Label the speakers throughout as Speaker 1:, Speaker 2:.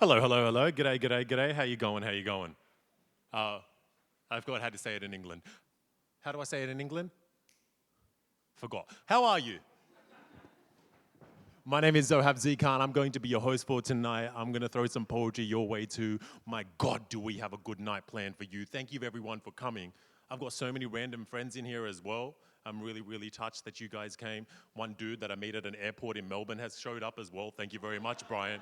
Speaker 1: Hello, hello, hello. G'day, g'day, g'day. How you going? How you going? I forgot how to say it in England. How do I say it in England? Forgot. How are you? My name is Zohab Z Khan. I'm going to be your host for tonight. I'm going to throw some poetry your way too. My God, do we have a good night planned for you. Thank you everyone for coming. I've got so many random friends in here as well. I'm really, really touched that you guys came. One dude that I met at an airport in Melbourne has showed up as well. Thank you very much, Brian.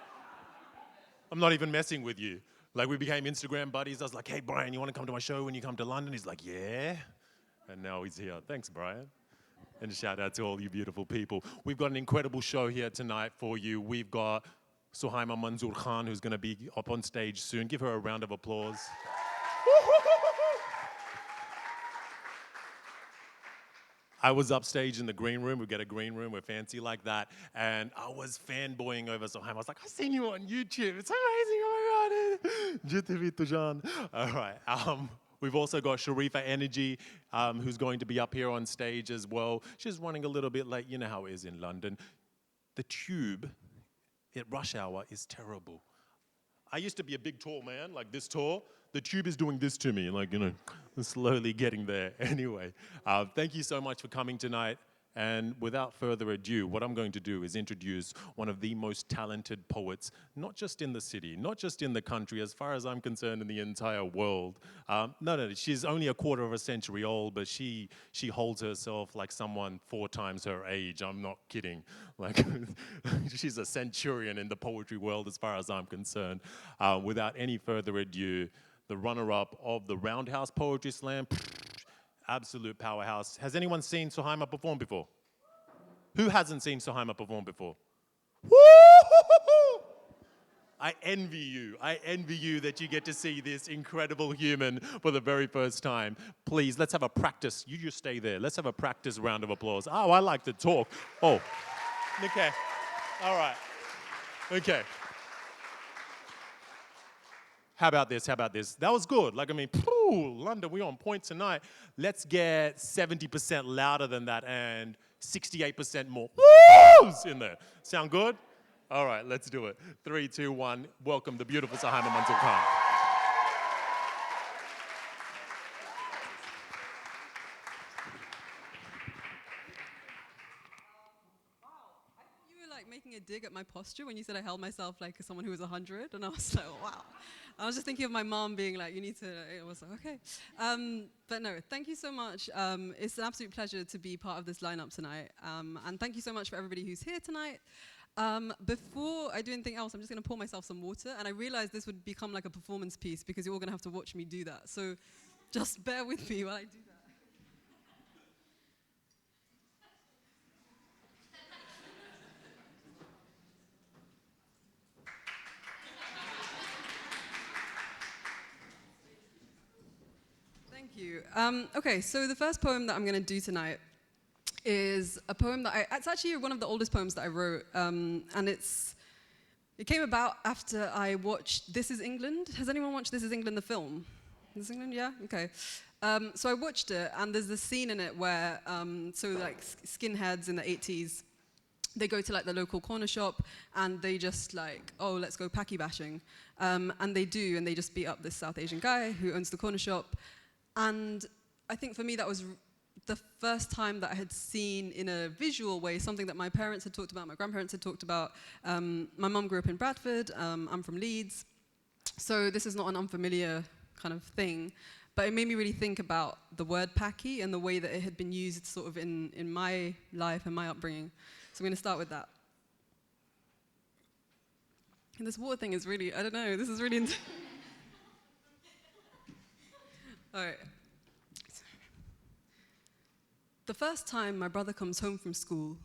Speaker 1: I'm not even messing with you. Like, we became Instagram buddies. I was like, hey, Brian, you want to come to my show when you come to London? He's like, yeah. And now he's here. Thanks, Brian. And shout out to all you beautiful people. We've got an incredible show here tonight for you. We've got Suhaima Manzoor Khan, who's going to be up on stage soon. Give her a round of applause. I was upstage in the green room. We get a green room. We're fancy like that. And I was fanboying over Suhaima. I was like, I've seen you on YouTube. It's amazing. Oh my God. Je te vis, Tujan. All right. We've also got Sharifa Energy, who's going to be up here on stage as well. She's running a little bit late. You know how it is in London. The tube at rush hour is terrible. I used to be a big, tall man, like this tall. The tube is doing this to me, like, you know, slowly getting there. Anyway, thank you so much for coming tonight. And without further ado, what I'm going to do is introduce one of the most talented poets, not just in the city, not just in the country, as far as I'm concerned, in the entire world. No, she's only a quarter of a century old, but she holds herself like someone 4 times her age. I'm not kidding. Like, she's a centurion in the poetry world, as far as I'm concerned. Without any further ado, the runner-up of the Roundhouse Poetry Slam, absolute powerhouse. Has anyone seen Suhaima perform before? Who hasn't seen Suhaima perform before? Woo! I envy you. I envy you that you get to see this incredible human for the very first time. Please, let's have a practice. You just stay there. Let's have a practice round of applause. Oh, I like to talk. Oh, okay. All right. Okay. How about this? How about this? That was good. Like, I mean, London, we on point tonight. Let's get 70% louder than that and 68% more woos in there. Sound good? All right, let's do it. 3, 2, 1. Welcome the beautiful Suhaima Manzoor Khan.
Speaker 2: Making a dig at my posture when you said I held myself like someone who was 100, and I was like, wow. I was just thinking of my mom being like, you need to, it was like, okay. But no, thank you so much. It's an absolute pleasure to be part of this lineup tonight. And thank you so much for everybody who's here tonight. Before I do anything else, I'm just gonna pour myself some water, and I realized this would become like a performance piece because you're all gonna have to watch me do that. So just bear with me while I do that. Thank you. Okay, so the first poem that I'm going to do tonight is a poem that it's actually one of the oldest poems that I wrote, and it came about after I watched This Is England. Has anyone watched This Is England, the film? This Is England, yeah? Okay. So I watched it, and there's this scene in it where, so like skinheads in the 80s, they go to like the local corner shop and they just like, oh, let's go packy bashing. And they do, and they just beat up this South Asian guy who owns the corner shop. And I think for me that was the first time that I had seen in a visual way something that my parents had talked about, my grandparents had talked about. My mum grew up in Bradford, I'm from Leeds. So this is not an unfamiliar kind of thing. But it made me really think about the word packy and the way that it had been used sort of in my life and my upbringing. So I'm going to start with that. And this water thing is really, I don't know, this is really... All right. The first time my brother comes home from school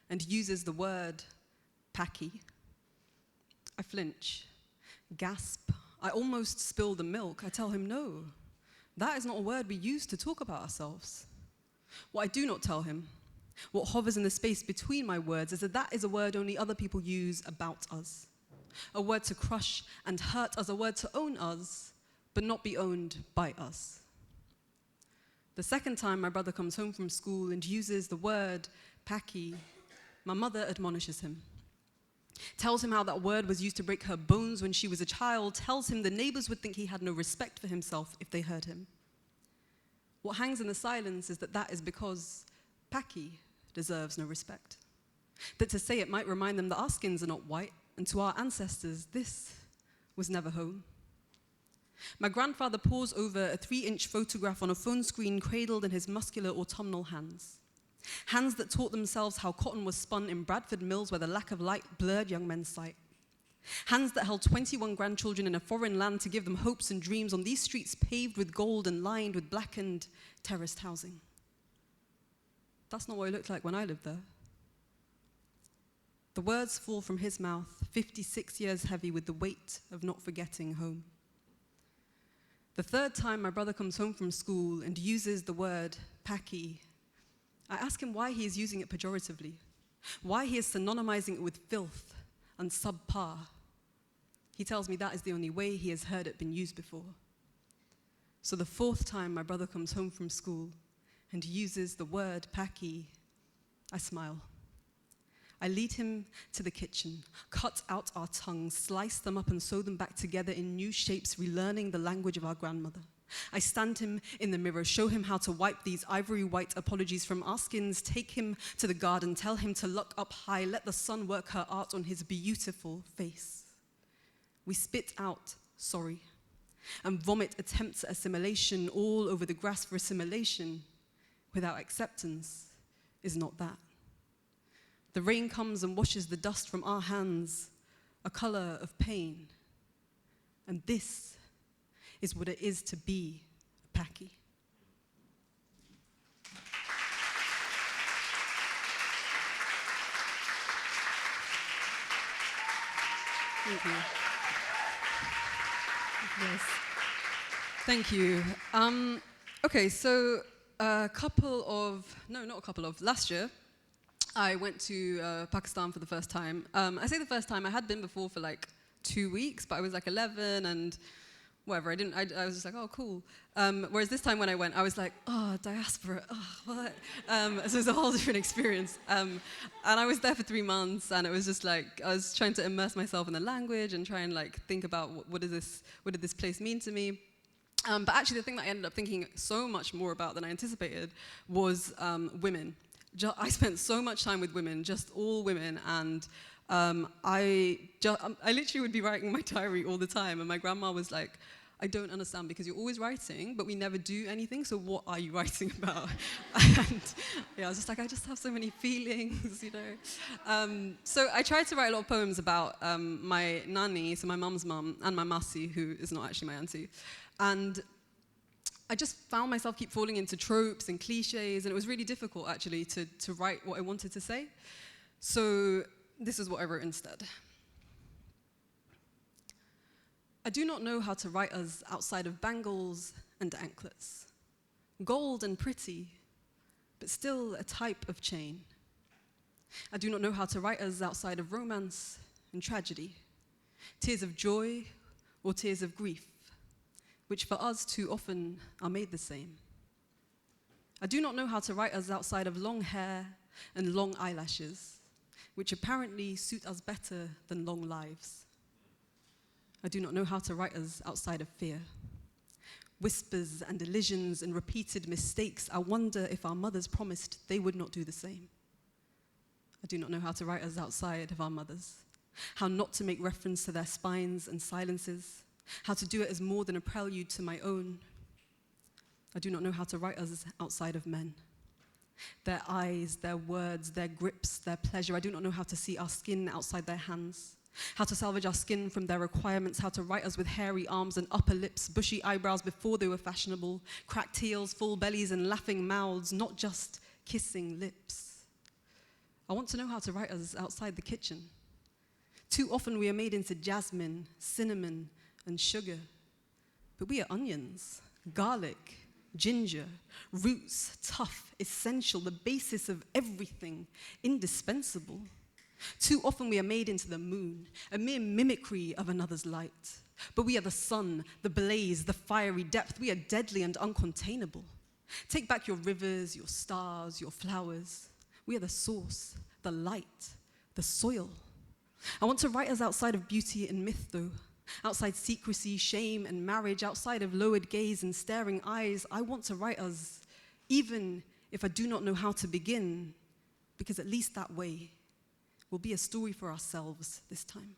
Speaker 2: and uses the word packy, I flinch, gasp. I almost spill the milk. I tell him, no, that is not a word we use to talk about ourselves. What I do not tell him, what hovers in the space between my words, is that that is a word only other people use about us. A word to crush and hurt us, a word to own us, but not be owned by us. The second time my brother comes home from school and uses the word packy, my mother admonishes him. tells him how that word was used to break her bones when she was a child, tells him the neighbors would think he had no respect for himself if they heard him. What hangs in the silence is that that is because Paki deserves no respect. That to say it might remind them that our skins are not white, and to our ancestors, this was never home. My grandfather pores over a 3-inch photograph on a phone screen cradled in his muscular autumnal hands. Hands that taught themselves how cotton was spun in Bradford mills where the lack of light blurred young men's sight. Hands that held 21 grandchildren in a foreign land to give them hopes and dreams on these streets paved with gold and lined with blackened, terraced housing. That's not what it looked like when I lived there. The words fall from his mouth, 56 years heavy with the weight of not forgetting home. The third time my brother comes home from school and uses the word Paki, I ask him why he is using it pejoratively, why he is synonymizing it with filth and subpar. He tells me that is the only way he has heard it been used before. So the fourth time my brother comes home from school and uses the word Paki, I smile. I lead him to the kitchen, cut out our tongues, slice them up and sew them back together in new shapes, relearning the language of our grandmother. I stand him in the mirror, show him how to wipe these ivory white apologies from our skins, take him to the garden, tell him to look up high, let the sun work her art on his beautiful face. We spit out sorry and vomit attempts at assimilation all over the grass, for assimilation without acceptance is not that. The rain comes and washes the dust from our hands, a color of pain. And this is what it is to be a Paki. Thank you. Yes. Thank you. Okay, so last year, I went to Pakistan for the first time. I say the first time, I had been before for like 2 weeks, but I was like 11 and whatever, I was just like, oh, cool. Whereas this time when I went, I was like, oh, diaspora, oh, what? So it was a whole different experience. And I was there for 3 months, and it was just like, I was trying to immerse myself in the language and try and like think about what did this place mean to me. But actually the thing that I ended up thinking so much more about than I anticipated was women. I spent so much time with women, just all women, and I literally would be writing my diary all the time, and my grandma was like, I don't understand because you're always writing, but we never do anything, so what are you writing about? And yeah, I was just like, I just have so many feelings, you know. So I tried to write a lot of poems about my nani, so my mum's mum, and my masi, who is not actually my auntie. And I just found myself keep falling into tropes and cliches, and it was really difficult, actually, to write what I wanted to say. So this is what I wrote instead. I do not know how to write us outside of bangles and anklets. Gold and pretty, but still a type of chain. I do not know how to write us outside of romance and tragedy. Tears of joy or tears of grief, which for us too often are made the same. I do not know how to write us outside of long hair and long eyelashes, which apparently suit us better than long lives. I do not know how to write us outside of fear. Whispers and elisions and repeated mistakes, I wonder if our mothers promised they would not do the same. I do not know how to write us outside of our mothers, how not to make reference to their spines and silences, how to do it as more than a prelude to my own. I do not know how to write us outside of men. Their eyes, their words, their grips, their pleasure. I do not know how to see our skin outside their hands, how to salvage our skin from their requirements, how to write us with hairy arms and upper lips, bushy eyebrows before they were fashionable, cracked heels, full bellies, and laughing mouths, not just kissing lips. I want to know how to write us outside the kitchen. Too often we are made into jasmine, cinnamon, and sugar, but we are onions, garlic, ginger, roots, tough, essential, the basis of everything, indispensable. Too often we are made into the moon, a mere mimicry of another's light. But we are the sun, the blaze, the fiery depth. We are deadly and uncontainable. Take back your rivers, your stars, your flowers. We are the source, the light, the soil. I want to write us outside of beauty and myth, though. Outside secrecy, shame, and marriage, outside of lowered gaze and staring eyes. I want to write us, even if I do not know how to begin, because at least that way will be a story for ourselves this time.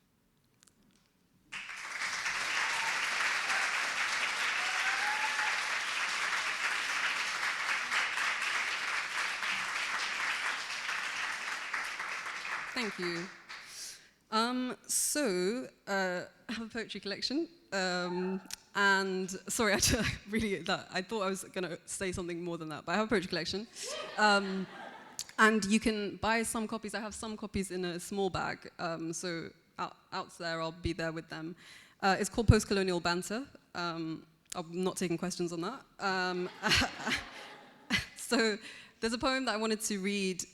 Speaker 2: Thank you. I have a poetry collection, and sorry, I thought I was going to say something more than that, but I have a poetry collection. And you can buy some copies. I have some copies in a small bag, so out there, I'll be there with them. It's called Post-Colonial Banter. I'm not taking questions on that. So there's a poem that I wanted to read,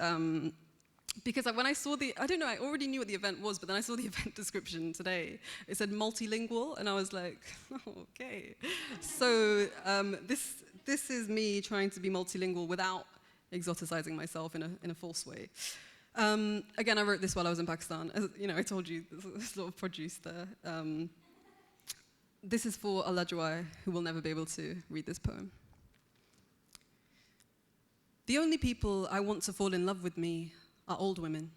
Speaker 2: because when I saw I already knew what the event was, but then I saw the event description today. It said multilingual, and I was like, oh, okay. So this is me trying to be multilingual without exoticizing myself in a false way. Again, I wrote this while I was in Pakistan. As, I told you, there's a lot of produce there. This is for Alajwai, who will never be able to read this poem. The only people I want to fall in love with me are old women.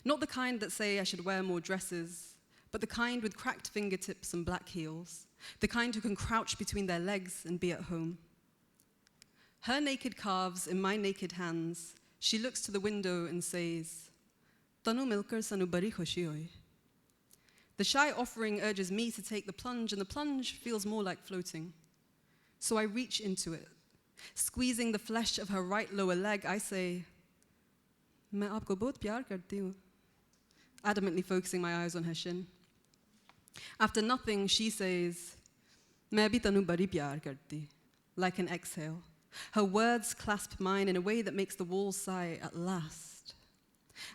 Speaker 2: Not the kind that say I should wear more dresses, but the kind with cracked fingertips and black heels, the kind who can crouch between their legs and be at home. Her naked calves in my naked hands, she looks to the window and says, "Tanu milkar sanu bari khushi hoy." The shy offering urges me to take the plunge, and the plunge feels more like floating. So I reach into it. Squeezing the flesh of her right lower leg, I say, "Main aapko bahut pyar karti hu," adamantly focusing my eyes on her shin. After nothing, she says, "Main bhi tanu bari pyar karti," like an exhale. Her words clasp mine in a way that makes the walls sigh at last.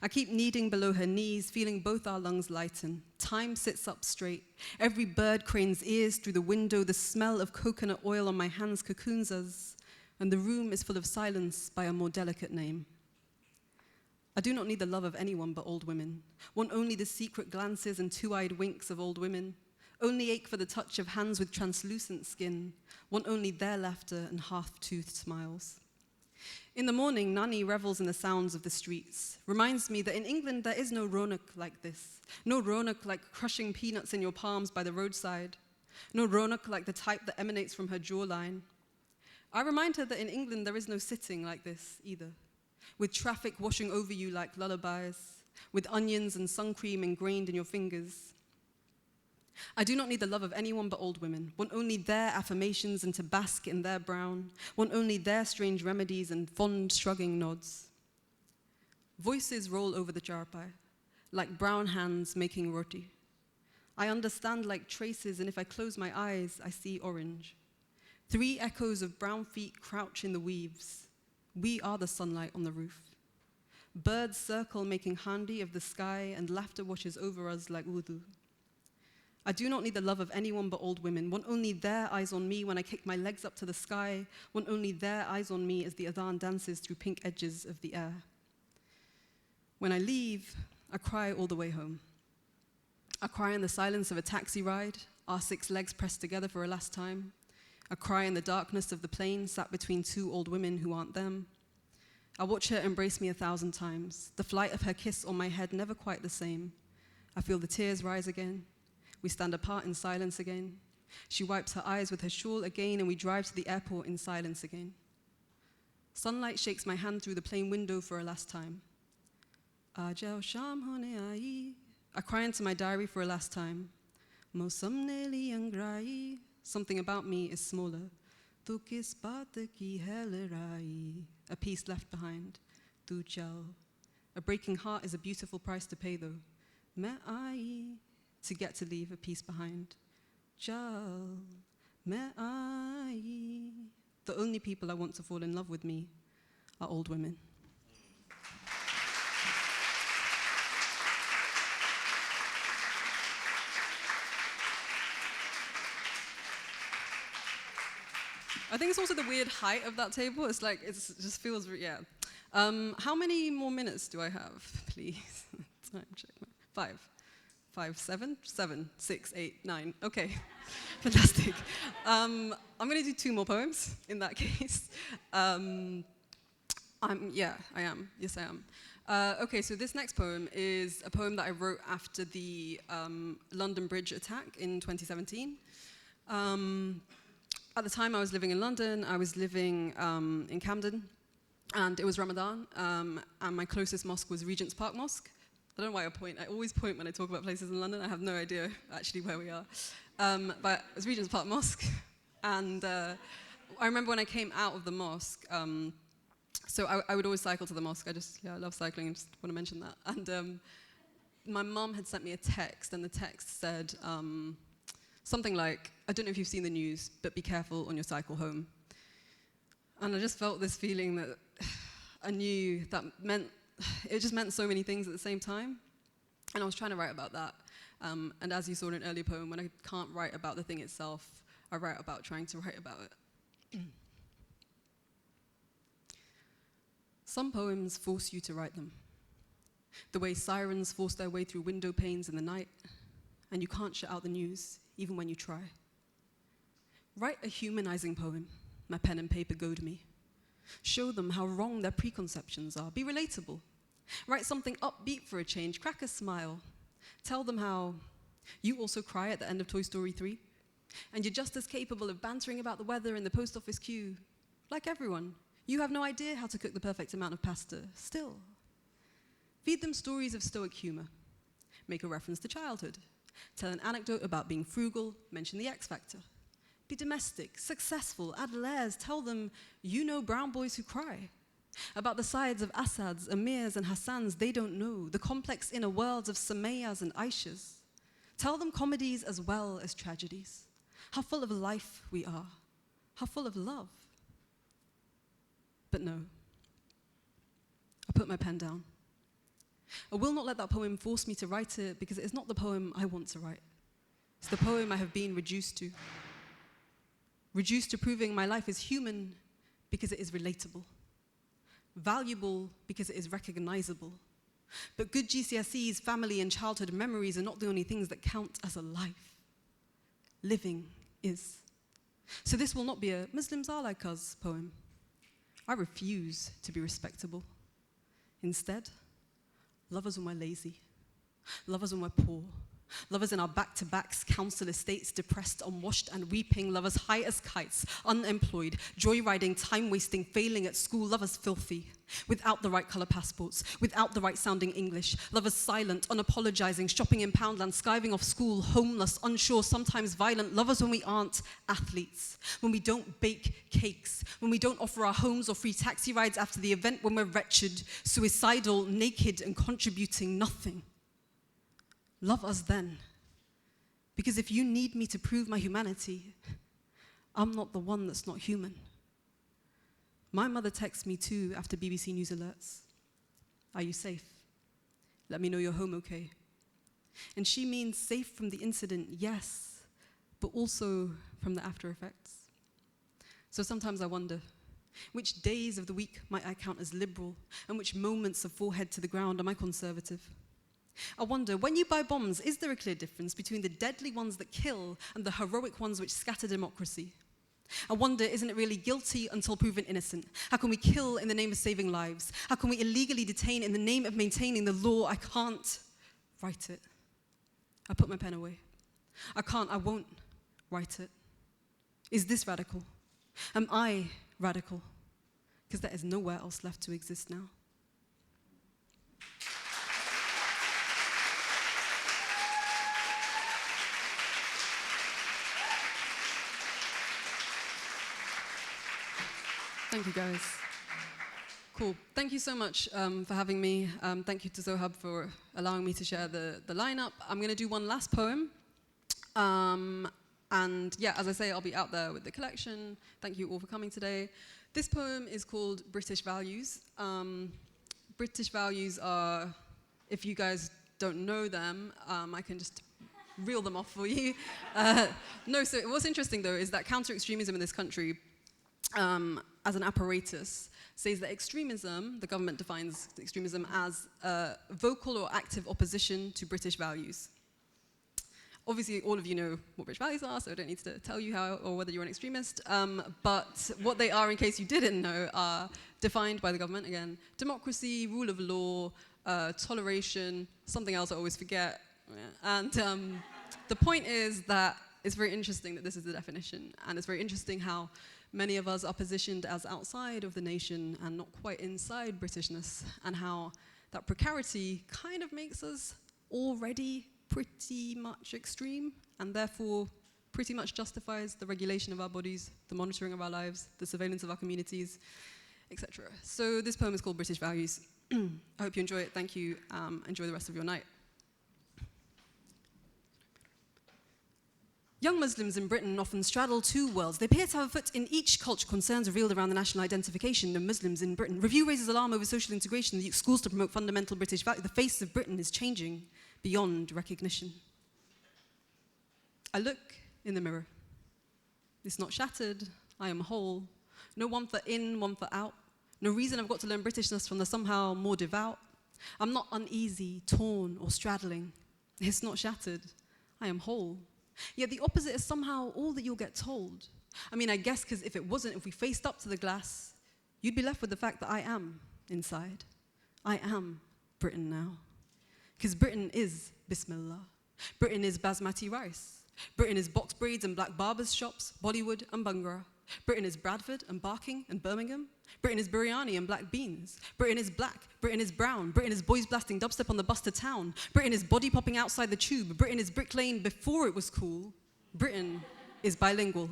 Speaker 2: I keep kneading below her knees, feeling both our lungs lighten. Time sits up straight. Every bird cranes ears through the window. The smell of coconut oil on my hands cocoons us, and the room is full of silence by a more delicate name. I do not need the love of anyone but old women. Want only the secret glances and two-eyed winks of old women. Only ache for the touch of hands with translucent skin. Want only their laughter and half-toothed smiles. In the morning, Nani revels in the sounds of the streets. Reminds me that in England there is no ronak like this. No ronak like crushing peanuts in your palms by the roadside. No ronak like the type that emanates from her jawline. I remind her that in England there is no sitting like this either. With traffic washing over you like lullabies. With onions and sun cream ingrained in your fingers. I do not need the love of anyone but old women. Want only their affirmations and to bask in their brown. Want only their strange remedies and fond shrugging nods. Voices roll over the charpai, like brown hands making roti. I understand like traces, and if I close my eyes, I see orange. 3 echoes of brown feet crouch in the weaves. We are the sunlight on the roof. Birds circle making handi of the sky, and laughter washes over us like wudu. I do not need the love of anyone but old women. Want only their eyes on me when I kick my legs up to the sky. Want only their eyes on me as the adhan dances through pink edges of the air. When I leave, I cry all the way home. I cry in the silence of a taxi ride, our 6 legs pressed together for a last time. I cry in the darkness of the plane, sat between 2 old women who aren't them. I watch her embrace me 1,000 times. The flight of her kiss on my head, never quite the same. I feel the tears rise again. We stand apart in silence again. She wipes her eyes with her shawl again, and we drive to the airport in silence again. Sunlight shakes my hand through the plane window for a last time. Aajao sham hone aayi. I cry into my diary for a last time. Mausam ne li angrai. Something about me is smaller. Tu kis baat ki hai ladai. A piece left behind. Tu chal. A breaking heart is a beautiful price to pay, though. Main aayi. To get to leave a piece behind. Chal, main aayi. The only people I want to fall in love with me are old women. I think it's also the weird height of that table. It's like, it just feels, yeah. How many more minutes do I have, please? Time check. 5. 5, 7, 7, 6, 8, 9. Okay, fantastic. I'm going to do 2 more poems in that case. Yeah, I am. Yes, I am. Okay, so this next poem is a poem that I wrote after the London Bridge attack in 2017. At the time I was living in London, I was living in Camden, and it was Ramadan, and my closest mosque was Regent's Park Mosque. I don't know why I point. I always point when I talk about places in London. I have no idea actually where we are. But it was Regent's Park Mosque, and I remember when I came out of the mosque, so I would always cycle to the mosque. I love cycling. I just want to mention that. And my mom had sent me a text, and the text said something like, I don't know if you've seen the news, but be careful on your cycle home. And I just felt this feeling that I knew that it just meant so many things at the same time. And I was trying to write about that. And as you saw in an earlier poem, when I can't write about the thing itself, I write about trying to write about it. Some poems force you to write them. The way sirens force their way through window panes in the night, and you can't shut out the news, even when you try. Write a humanizing poem, my pen and paper goad me. Show them how wrong their preconceptions are. Be relatable. Write something upbeat for a change. Crack a smile. Tell them how you also cry at the end of Toy Story 3, and you're just as capable of bantering about the weather in the post office queue. Like everyone, you have no idea how to cook the perfect amount of pasta. Still, feed them stories of stoic humor. Make a reference to childhood. Tell an anecdote about being frugal. Mention the X Factor. Be domestic, successful, add layers. Tell them you know brown boys who cry. About the sides of Assads, Amirs, and Hassans they don't know. The complex inner worlds of Samayas and Aishas. Tell them comedies as well as tragedies. How full of life we are. How full of love. But no. I put my pen down. I will not let that poem force me to write it, because it is not the poem I want to write. It's the poem I have been reduced to. Reduced to proving my life is human because it is relatable. Valuable because it is recognizable. But good GCSEs, family, and childhood memories are not the only things that count as a life. Living is. So this will not be a Muslims are like us poem. I refuse to be respectable. Instead, love us when we're lazy. Love us when we're poor. Love us in our back-to-backs, council estates, depressed, unwashed, and weeping. Love us high as kites, unemployed, joyriding, time-wasting, failing at school. Love us filthy, without the right color passports, without the right sounding English. Love us silent, unapologizing, shopping in Poundland, skiving off school, homeless, unsure, sometimes violent. Love us when we aren't athletes, when we don't bake cakes, when we don't offer our homes or free taxi rides after the event, when we're wretched, suicidal, naked, and contributing nothing. Love us then. Because if you need me to prove my humanity, I'm not the one that's not human. My mother texts me too after BBC News alerts. Are you safe? Let me know you're home okay. And she means safe from the incident, yes, but also from the after effects. So sometimes I wonder, which days of the week might I count as liberal, and which moments of forehead to the ground am I conservative? I wonder, when you buy bombs, is there a clear difference between the deadly ones that kill and the heroic ones which scatter democracy? I wonder, isn't it really guilty until proven innocent? How can we kill in the name of saving lives? How can we illegally detain in the name of maintaining the law? I can't write it. I put my pen away. I won't write it. Is this radical? Am I radical? Because there is nowhere else left to exist now. Thank you, guys. Cool. Thank you so much for having me. Thank you to Zohab for allowing me to share the lineup. I'm going to do one last poem. And yeah, as I say, I'll be out there with the collection. Thank you all for coming today. This poem is called British Values. British values are, if you guys don't know them, I can just reel them off for you. No, so what's interesting, though, is that counter-extremism in this country as an apparatus, says that extremism, the government defines extremism as vocal or active opposition to British values. Obviously, all of you know what British values are, so I don't need to tell you how or whether you're an extremist. But what they are, in case you didn't know, are defined by the government, again, democracy, rule of law, toleration, something else I always forget. And the point is that it's very interesting that this is the definition, and it's very interesting how many of us are positioned as outside of the nation and not quite inside Britishness, and how that precarity kind of makes us already pretty much extreme, and therefore pretty much justifies the regulation of our bodies, the monitoring of our lives, the surveillance of our communities, etc. So this poem is called British Values. I hope you enjoy it. Thank you. Enjoy the rest of your night. Young Muslims in Britain often straddle two worlds. They appear to have a foot in each culture. Concerns revealed around the national identification of Muslims in Britain. Review raises alarm over social integration in the schools to promote fundamental British values. The face of Britain is changing beyond recognition. I look in the mirror. It's not shattered. I am whole. No one for in, one for out. No reason I've got to learn Britishness from the somehow more devout. I'm not uneasy, torn, or straddling. It's not shattered. I am whole. Yet the opposite is somehow all that you'll get told. I mean, I guess because if it wasn't, if we faced up to the glass, you'd be left with the fact that I am inside. I am Britain now. Because Britain is Bismillah. Britain is basmati rice. Britain is box braids and black barbers' shops, Bollywood and Bhangra. Britain is Bradford and Barking and Birmingham. Britain is biryani and black beans. Britain is black. Britain is brown. Britain is boys blasting dubstep on the bus to town. Britain is body popping outside the tube. Britain is Brick Lane before it was cool. Britain is bilingual.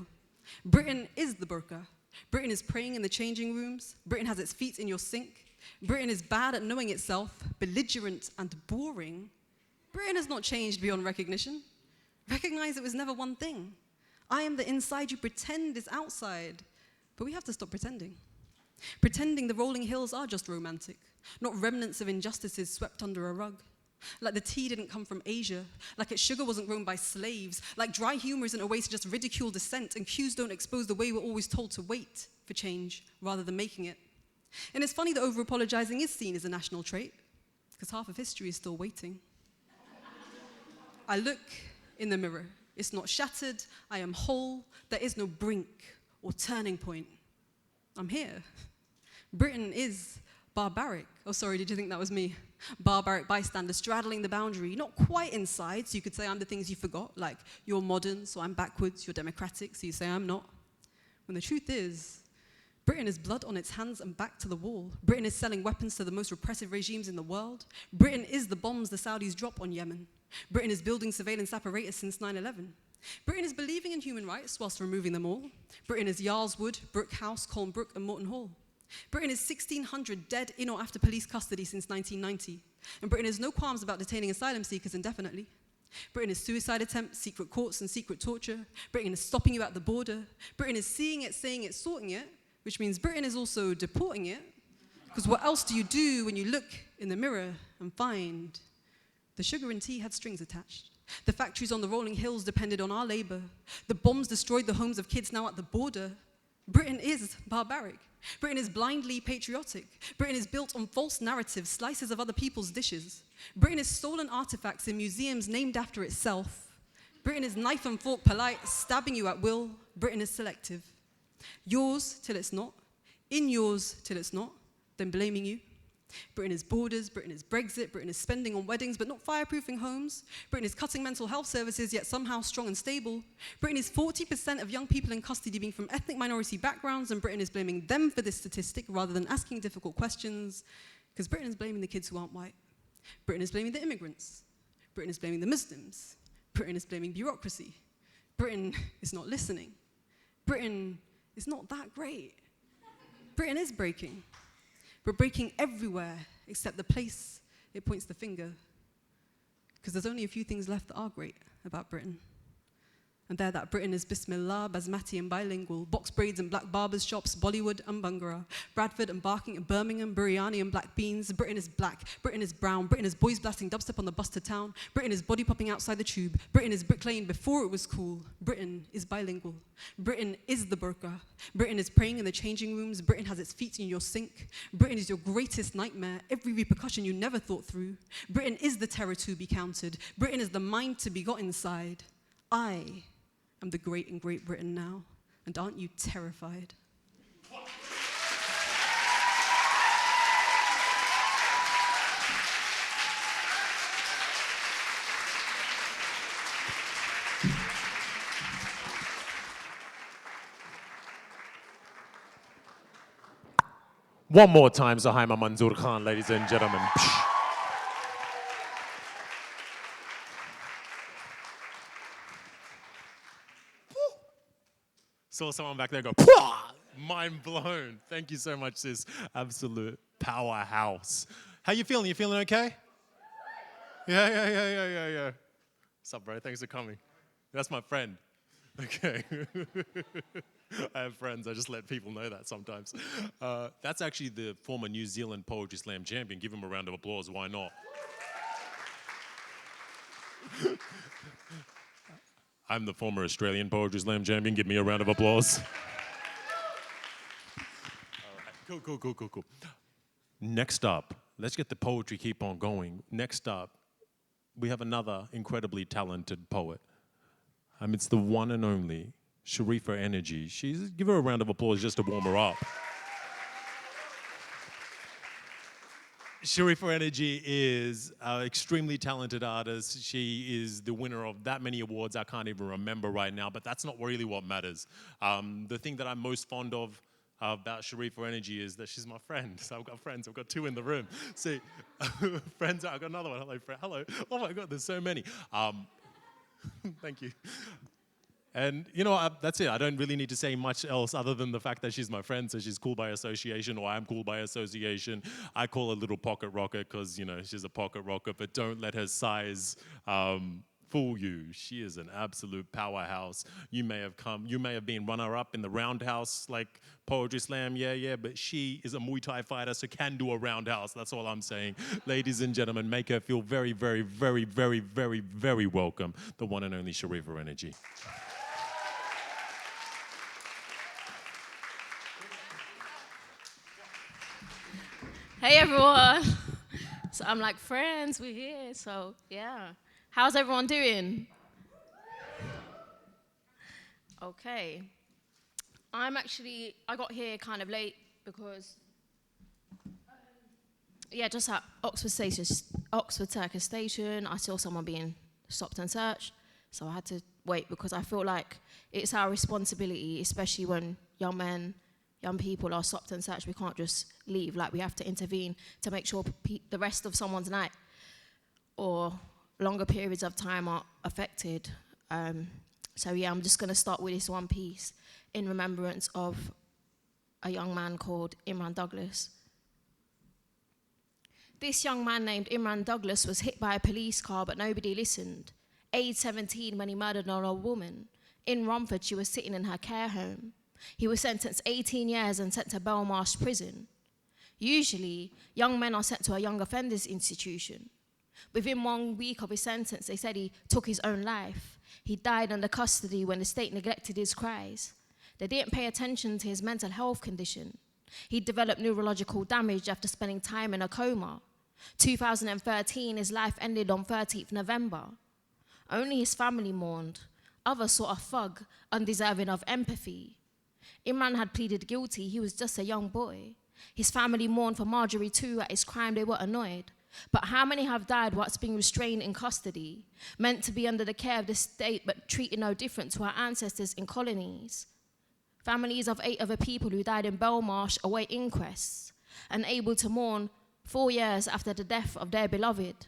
Speaker 2: Britain is the burqa. Britain is praying in the changing rooms. Britain has its feet in your sink. Britain is bad at knowing itself, belligerent and boring. Britain has not changed beyond recognition. Recognize it was never one thing. I am the inside you pretend is outside. But we have to stop pretending. Pretending the rolling hills are just romantic, not remnants of injustices swept under a rug. Like the tea didn't come from Asia, like its sugar wasn't grown by slaves, like dry humor isn't a way to just ridicule dissent, and cues don't expose the way we're always told to wait for change rather than making it. And it's funny that over-apologizing is seen as a national trait, because half of history is still waiting. I look in the mirror. It's not shattered. I am whole. There is no brink or turning point. I'm here. Britain is barbaric. Oh, sorry, did you think that was me? Barbaric bystander, straddling the boundary, not quite inside, so you could say I'm the things you forgot, like you're modern, so I'm backwards, you're democratic, so you say I'm not. When the truth is, Britain is blood on its hands and back to the wall. Britain is selling weapons to the most repressive regimes in the world. Britain is the bombs the Saudis drop on Yemen. Britain is building surveillance apparatus since 9/11. Britain is believing in human rights whilst removing them all. Britain is Yarlswood, Brook House, Colnbrook, and Morton Hall. Britain is 1,600 dead in or after police custody since 1990. And Britain has no qualms about detaining asylum seekers indefinitely. Britain is suicide attempts, secret courts, and secret torture. Britain is stopping you at the border. Britain is seeing it, saying it, sorting it, which means Britain is also deporting it. Because what else do you do when you look in the mirror and find the sugar and tea had strings attached? The factories on the rolling hills depended on our labor. The bombs destroyed the homes of kids now at the border. Britain is barbaric. Britain is blindly patriotic. Britain is built on false narratives, slices of other people's dishes. Britain is stolen artifacts in museums named after itself. Britain is knife and fork polite, stabbing you at will. Britain is selective. Yours till it's not, in yours till it's not, then blaming you. Britain is borders, Britain is Brexit, Britain is spending on weddings but not fireproofing homes. Britain is cutting mental health services yet somehow strong and stable. Britain is 40% of young people in custody being from ethnic minority backgrounds, and Britain is blaming them for this statistic rather than asking difficult questions, because Britain is blaming the kids who aren't white. Britain is blaming the immigrants. Britain is blaming the Muslims. Britain is blaming bureaucracy. Britain is not listening. Britain is not that great. Britain is breaking. We're breaking everywhere except the place it points the finger. Because there's only a few things left that are great about Britain. And there that Britain is Bismillah, Basmati and bilingual, box braids and black barbers shops, Bollywood and Bhangra, Bradford and Barking and Birmingham, biryani and black beans. Britain is black, Britain is brown, Britain is boys blasting dubstep on the bus to town, Britain is body popping outside the tube, Britain is bricklaying before it was cool, Britain is bilingual, Britain is the burqa, Britain is praying in the changing rooms, Britain has its feet in your sink, Britain is your greatest nightmare, every repercussion you never thought through, Britain is the terror to be counted, Britain is the mind to be got inside. I am the great in Great Britain now, and aren't you terrified?
Speaker 1: One more time, Zahaima Manzoor Khan, ladies and gentlemen. Saw someone back there go, "Pwah!" Mind blown. Thank you so much, sis. Absolute powerhouse. How you feeling? You feeling okay? Yeah. What's up, bro? Thanks for coming. That's my friend. Okay. I have friends. I just let people know that sometimes. That's actually the former New Zealand Poetry Slam champion. Give him a round of applause. Why not? I'm the former Australian Poetry Slam champion. Give me a round of applause. All right. Cool. Next up, let's get the poetry keep on going. Next up, we have another incredibly talented poet. It's the one and only Sharifa Energy. Give her a round of applause just to warm her up. Sharifa Energy is an extremely talented artist. She is the winner of that many awards I can't even remember right now, but that's not really what matters. The thing that I'm most fond of about Sharifa Energy is that she's my friend. So I've got friends. I've got two in the room. See, friends. I've got another one. Hello, friend. Hello. Oh my God, there's so many. Thank you. And you know, that's it. I don't really need to say much else other than the fact that she's my friend, so she's cool by association, or I'm cool by association. I call her Little Pocket Rocket because, you know, she's a pocket rocket, but don't let her size fool you. She is an absolute powerhouse. You may have been runner-up in the roundhouse, like Poetry Slam, yeah, but she is a Muay Thai fighter, so can do a roundhouse. That's all I'm saying. Ladies and gentlemen, make her feel very, very, very, very, very, very welcome. The one and only Sharifa Energy.
Speaker 3: Hey everyone. So I'm like, friends, we're here. So yeah. How's everyone doing? Okay. I got here kind of late because, just at Oxford Circus Station, I saw someone being stopped and searched. So I had to wait because I feel like it's our responsibility, especially when young people are stopped and searched. We can't just leave. Like, we have to intervene to make sure the rest of someone's night or longer periods of time are affected. So yeah, I'm just going to start with this one piece in remembrance of a young man called Imran Douglas. This young man named Imran Douglas was hit by a police car, but nobody listened. Age 17 when he murdered an old woman. In Romford, she was sitting in her care home. He was sentenced 18 years and sent to Belmarsh prison. Usually, young men are sent to a young offenders institution. Within 1 week of his sentence, they said he took his own life. He died under custody when the state neglected his cries. They didn't pay attention to his mental health condition. He developed neurological damage after spending time in a coma. 2013, his life ended on 13th November. Only his family mourned. Others saw a thug, undeserving of empathy. Imran had pleaded guilty. He was just a young boy. His family mourned for Marjorie too. At his crime, they were annoyed. But how many have died whilst being restrained in custody, meant to be under the care of the state, but treated no different to our ancestors in colonies? Families of 8 other people who died in Belmarsh await inquests, unable to mourn 4 years after the death of their beloved.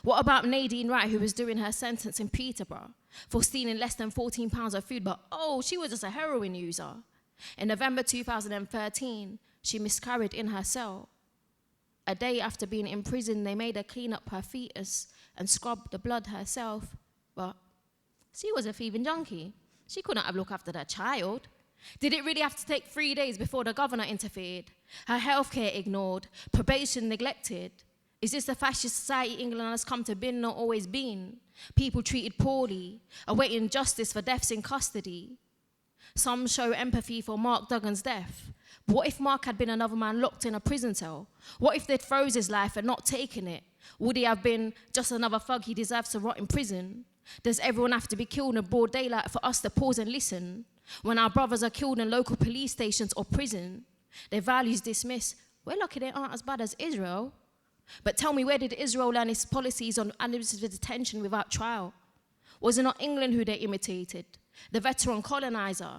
Speaker 3: What about Nadine Wright, who was doing her sentence in Peterborough for stealing less than 14 pounds of food, but she was just a heroin user. In November 2013, she miscarried in her cell. A day after being in prison, they made her clean up her fetus and scrub the blood herself, but She was a thieving junkie. She couldn't have looked after that child. Did it really have to take 3 days before the governor interfered? Her healthcare ignored, probation neglected. Is this the fascist society England has come to be, not always been? People treated poorly, awaiting justice for deaths in custody. Some show empathy for Mark Duggan's death. But what if Mark had been another man locked in a prison cell? What if they'd froze his life and not taken it? Would he have been just another thug he deserves to rot in prison? Does everyone have to be killed in broad daylight for us to pause and listen? When our brothers are killed in local police stations or prison, their values dismissed. We're lucky they aren't as bad as Israel. But tell me, where did Israel learn its policies on unlimited detention without trial? Was it not England who they imitated? The veteran colonizer?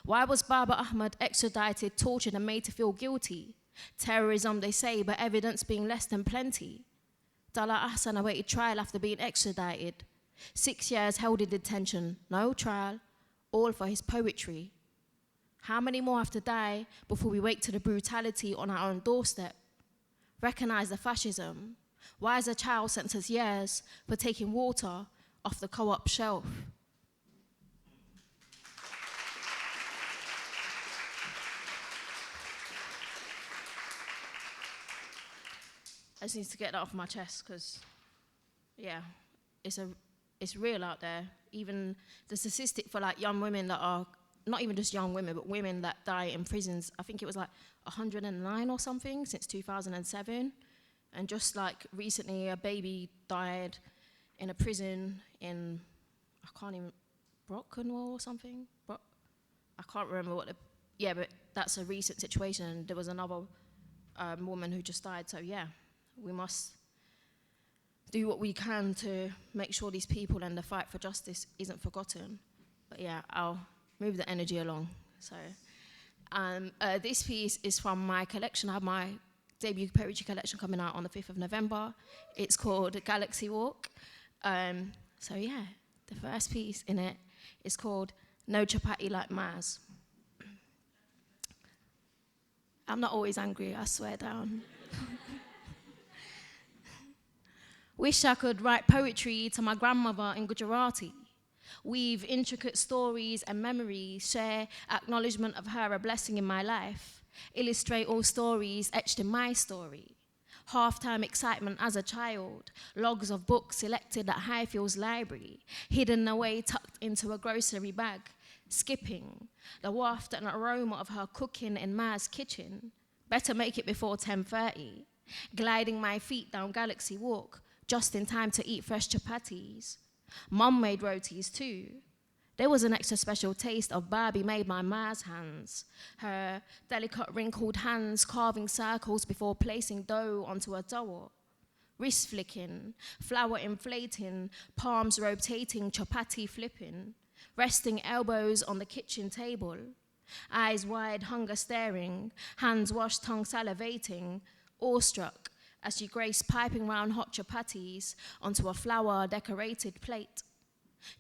Speaker 3: Why was Baba Ahmad extradited, tortured, and made to feel guilty? Terrorism, they say, but evidence being less than plenty. Dala Ahsan awaited trial after being extradited. 6 years held in detention, no trial, all for his poetry. How many more have to die before we wake to the brutality on our own doorstep? Recognize the fascism. Why is a child sentenced years for taking water off the co-op shelf? I just need to get that off my chest because, yeah, it's real out there. Even the statistic for like young women that are, not even just young women, but women that die in prisons, I think it was like 109 or something since 2007. And just like recently, a baby died in a prison in, I can't even, Brockenwell or something? I can't remember what yeah, but that's a recent situation. And there was another woman who just died. So yeah, we must do what we can to make sure these people and the fight for justice isn't forgotten. But yeah, I'll move the energy along. So this piece is from my collection. I have my debut poetry collection coming out on the 5th of November. It's called Galaxy Walk. So yeah, the first piece in it is called No Chapati Like Maz. I'm not always angry, I swear down. Wish I could write poetry to my grandmother in Gujarati, weave intricate stories and memories, share acknowledgement of her a blessing in my life, illustrate all stories etched in my story. Half-time excitement as a child, logs of books selected at Highfields Library, hidden away tucked into a grocery bag, skipping, the waft and aroma of her cooking in Ma's kitchen, better make it before 10:30, gliding my feet down Galaxy Walk, just in time to eat fresh chapatis. Mum made rotis too. There was an extra special taste of Barbie made by Ma's hands, her delicate wrinkled hands carving circles before placing dough onto a dough. Wrist flicking, flour inflating, palms rotating, chapati flipping, resting elbows on the kitchen table, eyes wide, hunger staring, hands washed, tongue salivating, awestruck as she graced piping round hot chapatis onto a flower-decorated plate,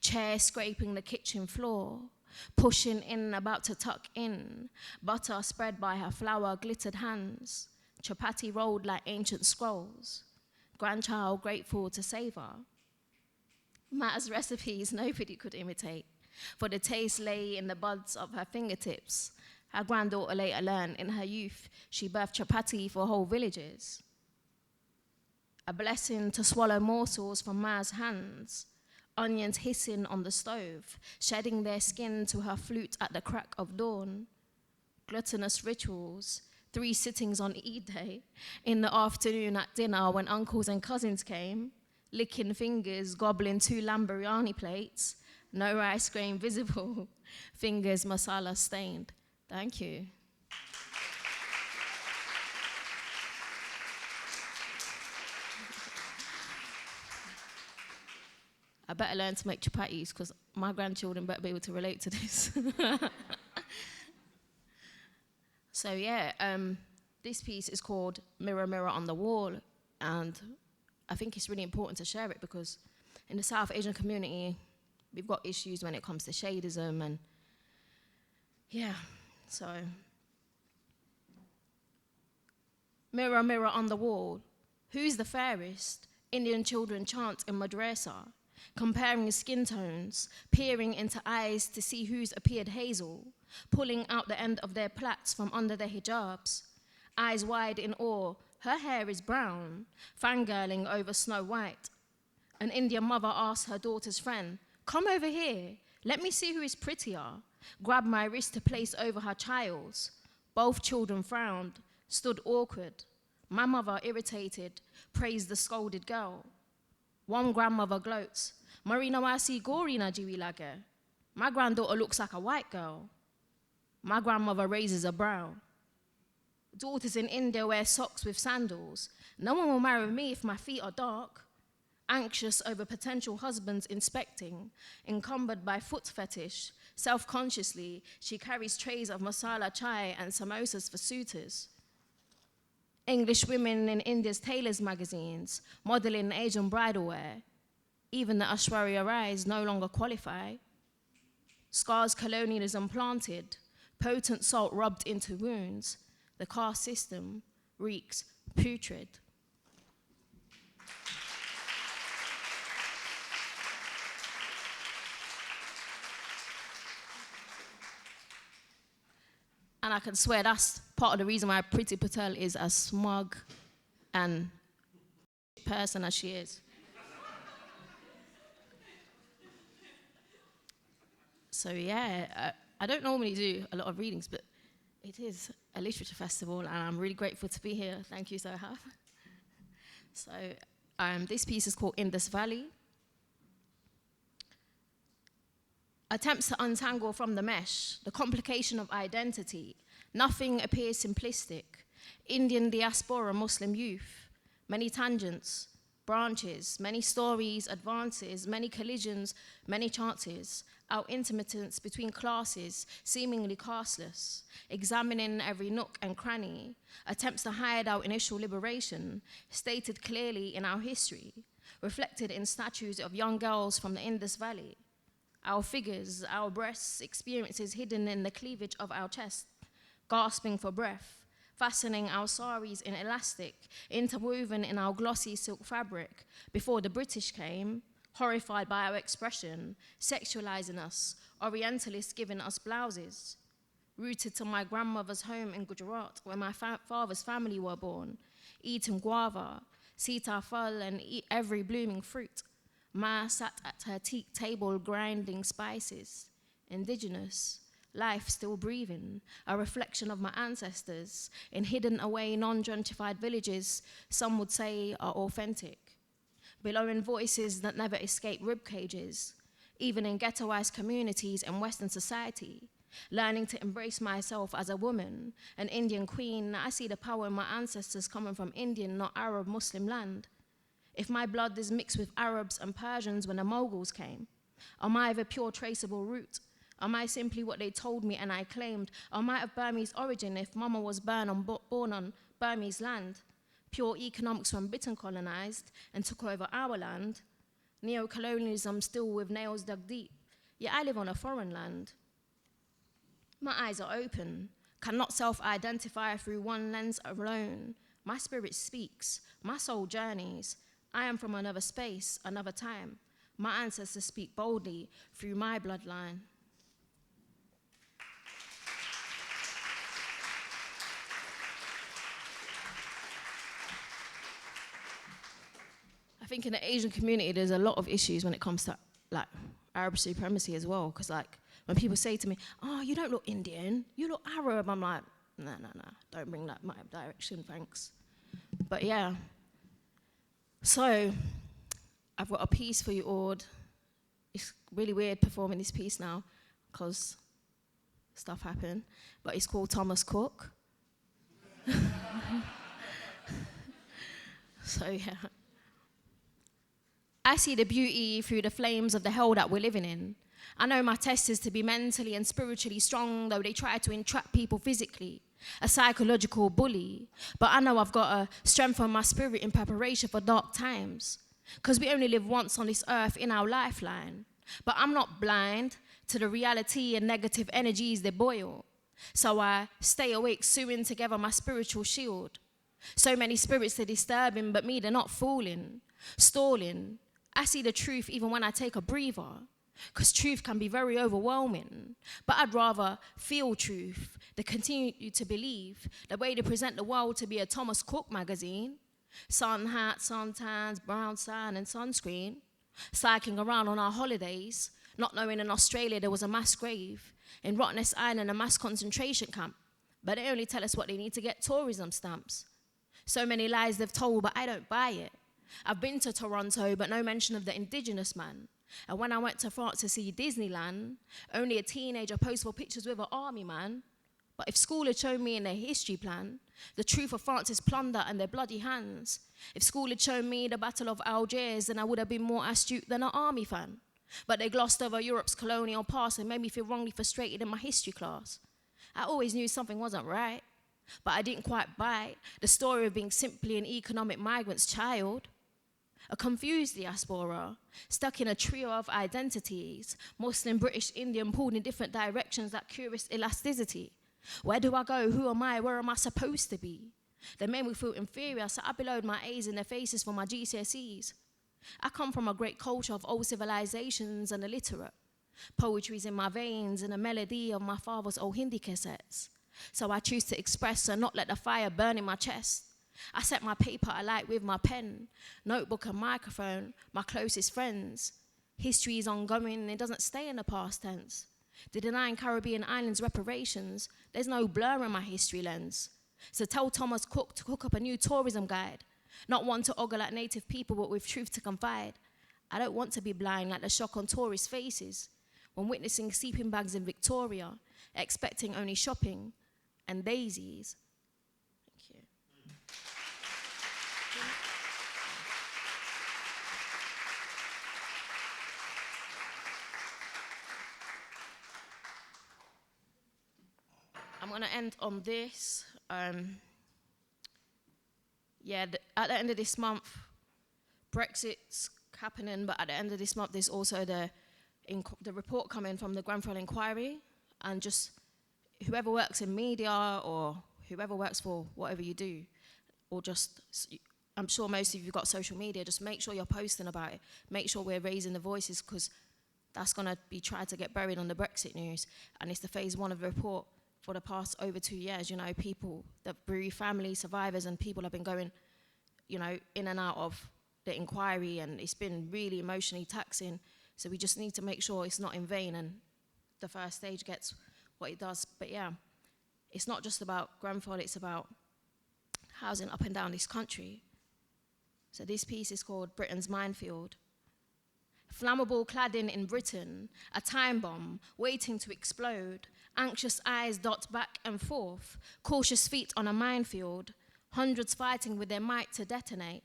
Speaker 3: chair scraping the kitchen floor, pushing in, about to tuck in, butter spread by her flour-glittered hands, chapati rolled like ancient scrolls, grandchild grateful to savor. Ma's recipes nobody could imitate, for the taste lay in the buds of her fingertips. Her granddaughter later learned in her youth she birthed chapati for whole villages. A blessing to swallow morsels from Ma's hands, onions hissing on the stove, shedding their skin to her flute at the crack of dawn. Gluttonous rituals, 3 sittings on Eid Day, in the afternoon at dinner when uncles and cousins came, licking fingers, gobbling 2 lamb biryani plates, no rice grain visible, fingers masala stained. Thank you. I better learn to make chapatis because my grandchildren better be able to relate to this. So yeah, this piece is called Mirror, Mirror on the Wall, and I think it's really important to share it because in the South Asian community, we've got issues when it comes to shadism and yeah, so. Mirror, mirror on the wall, who's the fairest? Indian children chant in madrasa. comparing skin tones, peering into eyes to see whose appeared hazel, pulling out the end of their plaits from under their hijabs, eyes wide in awe, her hair is brown, fangirling over Snow White. An Indian mother asked her daughter's friend, "Come over here, let me see who is prettier," grabbed my wrist to place over her child's. Both children frowned, stood awkward. My mother, irritated, praised the scolded girl. One grandmother gloats, "Marina wasi gorina jiwilage." My granddaughter looks like a white girl. My grandmother raises a brow. Daughters in India wear socks with sandals. No one will marry me if my feet are dark. Anxious over potential husbands inspecting, encumbered by foot fetish, self-consciously, she carries trays of masala chai and samosas for suitors. English women in India's tailors' magazines, modeling Asian bridal wear. Even the Ashwarya Rais no longer qualify. Scars colonialism planted, potent salt rubbed into wounds. The caste system reeks putrid. And I can swear that's part of the reason why Priti Patel is as smug and person as she is. So yeah, I don't normally do a lot of readings, but it is a literature festival and I'm really grateful to be here. Thank you, Sohav. So this piece is called Indus Valley. Attempts to untangle from the mesh, the complication of identity. Nothing appears simplistic. Indian diaspora Muslim youth, many tangents, branches, many stories, advances, many collisions, many chances, our intermittence between classes, seemingly casteless, examining every nook and cranny, attempts to hide our initial liberation, stated clearly in our history, reflected in statues of young girls from the Indus Valley. Our figures, our breasts, experiences hidden in the cleavage of our chest, gasping for breath, fastening our saris in elastic, interwoven in our glossy silk fabric. Before the British came, horrified by our expression, sexualizing us, Orientalists giving us blouses. Rooted to my grandmother's home in Gujarat, where my father's family were born, eating guava, sitafal, and every blooming fruit. Ma sat at her teak table grinding spices. Indigenous, life still breathing, a reflection of my ancestors in hidden away non-gentrified villages some would say are authentic. Billowing voices that never escape rib cages, even in ghettoized communities in Western society. Learning to embrace myself as a woman, an Indian queen, I see the power in my ancestors coming from Indian, not Arab Muslim land. If my blood is mixed with Arabs and Persians when the Mughals came, am I of a pure traceable root? Am I simply what they told me and I claimed? Am I of Burmese origin if Mama was born on Burmese land? Pure economics from Britain colonized and took over our land. Neo-colonialism still with nails dug deep, yet I live on a foreign land. My eyes are open, cannot self-identify through one lens alone. My spirit speaks, my soul journeys. I am from another space, another time. My ancestors speak boldly through my bloodline. I think in the Asian community, there's a lot of issues when it comes to like Arab supremacy as well. Because like when people say to me, "Oh, you don't look Indian, you look Arab," I'm like, "No, don't bring that my direction, thanks." But yeah. So, I've got a piece for you all. It's really weird performing this piece now, because stuff happened. But it's called Thomas Cook. So yeah. I see the beauty through the flames of the hell that we're living in. I know my test is to be mentally and spiritually strong, though they try to entrap people physically. A psychological bully. But I know I've got to strengthen my spirit in preparation for dark times. Because we only live once on this earth in our lifeline. But I'm not blind to the reality and negative energies that boil. So I stay awake, sewing together my spiritual shield. So many spirits are disturbing, but me, they're not fooling. Stalling, I see the truth even when I take a breather, because truth can be very overwhelming. But I'd rather feel truth than continue to believe the way they present the world to be a Thomas Cook magazine. Sun hat, suntans, brown sand, and sunscreen. Cycling around on our holidays, not knowing in Australia there was a mass grave, in Rottnest Island a mass concentration camp. But they only tell us what they need to get tourism stamps. So many lies they've told, but I don't buy it. I've been to Toronto, but no mention of the indigenous man. And when I went to France to see Disneyland, only a teenager posed for pictures with an army man. But if school had shown me in their history plan the truth of France's plunder and their bloody hands, if school had shown me the Battle of Algiers, then I would have been more astute than an army fan. But they glossed over Europe's colonial past and made me feel wrongly frustrated in my history class. I always knew something wasn't right, but I didn't quite buy the story of being simply an economic migrant's child. A confused diaspora, stuck in a trio of identities, Muslim, British, Indian, pulled in different directions like curious elasticity. Where do I go? Who am I? Where am I supposed to be? They made me feel inferior, so I bellowed my A's in their faces for my GCSEs. I come from a great culture of old civilizations and illiterate. Poetry's in my veins and a melody of my father's old Hindi cassettes. So I choose to express and not let the fire burn in my chest. I set my paper alight with my pen, notebook and microphone, my closest friends. History is ongoing, it doesn't stay in the past tense. The denying Caribbean islands reparations, there's no blur in my history lens. So tell Thomas Cook to cook up a new tourism guide, not one to ogle at native people but with truth to confide. I don't want to be blind like the shock on tourist faces when witnessing sleeping bags in Victoria, expecting only shopping and daisies. Thank you. I'm going to end on this. At the end of this month, Brexit's happening, but at the end of this month, there's also the report coming from the Grenfell inquiry, and just whoever works in media or whoever works for whatever you do, or just, I'm sure most of you have got social media, just make sure you're posting about it. Make sure we're raising the voices, because that's going to be tried to get buried on the Brexit news, and it's the phase one of the report. For the past over 2 years, people, the bereaved families, survivors, and people have been going, in and out of the inquiry, and it's been really emotionally taxing. So we just need to make sure it's not in vain, and the first stage gets what it does. But yeah, it's not just about Grenfell, it's about housing up and down this country. So this piece is called Britain's Minefield. Flammable cladding in Britain, a time bomb waiting to explode. Anxious eyes dot back and forth, cautious feet on a minefield, hundreds fighting with their might to detonate.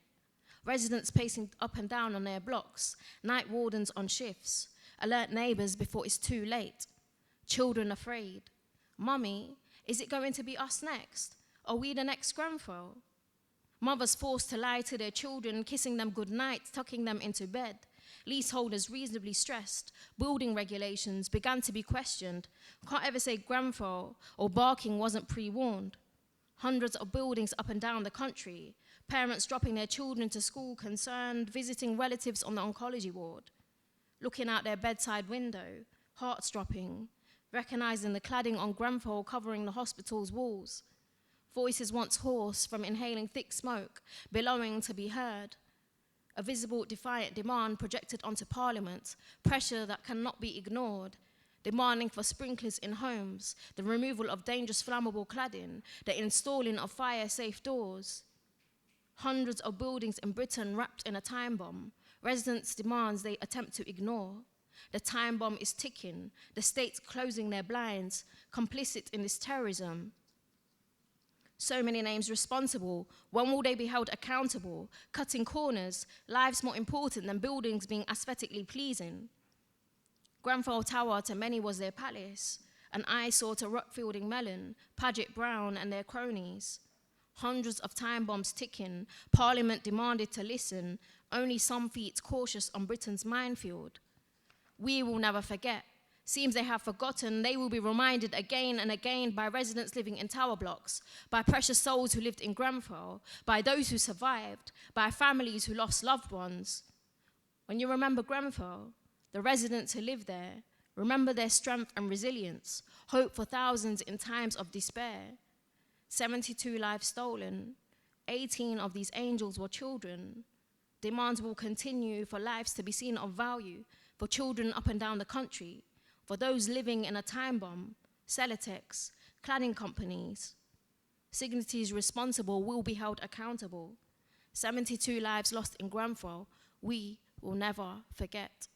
Speaker 3: Residents pacing up and down on their blocks, night wardens on shifts, alert neighbors before it's too late. Children afraid. Mummy, is it going to be us next? Are we the next Grenfell? Mothers forced to lie to their children, kissing them goodnight, tucking them into bed. Leaseholders reasonably stressed. Building regulations began to be questioned. Can't ever say Grenfell or Barking wasn't pre-warned. Hundreds of buildings up and down the country. Parents dropping their children to school concerned, visiting relatives on the oncology ward. Looking out their bedside window, hearts dropping, recognizing the cladding on Grenfell covering the hospital's walls. Voices once hoarse from inhaling thick smoke, bellowing to be heard. A visible defiant demand projected onto Parliament, pressure that cannot be ignored, demanding for sprinklers in homes, the removal of dangerous flammable cladding, the installing of fire-safe doors. Hundreds of buildings in Britain wrapped in a time bomb, residents' demands they attempt to ignore. The time bomb is ticking, the state closing their blinds, complicit in this terrorism. So many names responsible. When will they be held accountable? Cutting corners, lives more important than buildings being aesthetically pleasing. Grenfell Tower to many was their palace, an eyesore to Rockfielding Mellon, Paget Brown and their cronies. Hundreds of time bombs ticking, Parliament demanded to listen, only some feet cautious on Britain's minefield. We will never forget. Seems they have forgotten, they will be reminded again and again by residents living in tower blocks, by precious souls who lived in Grenfell, by those who survived, by families who lost loved ones. When you remember Grenfell, the residents who live there, remember their strength and resilience, hope for thousands in times of despair. 72 lives stolen, 18 of these angels were children. Demands will continue for lives to be seen of value, for children up and down the country, for those living in a time bomb, Celotex, cladding companies. Signatories responsible will be held accountable. 72 lives lost in Grenfell, we will never forget.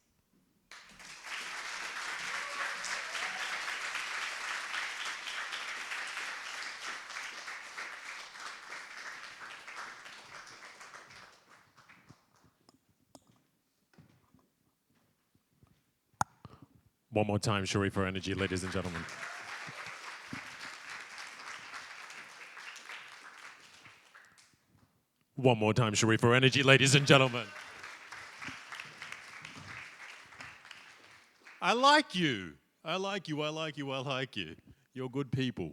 Speaker 1: One more time, Sharif for energy, ladies and gentlemen. One more time, Sharif for energy, ladies and gentlemen. I like you. I like you. I like you. I like you. You're good people.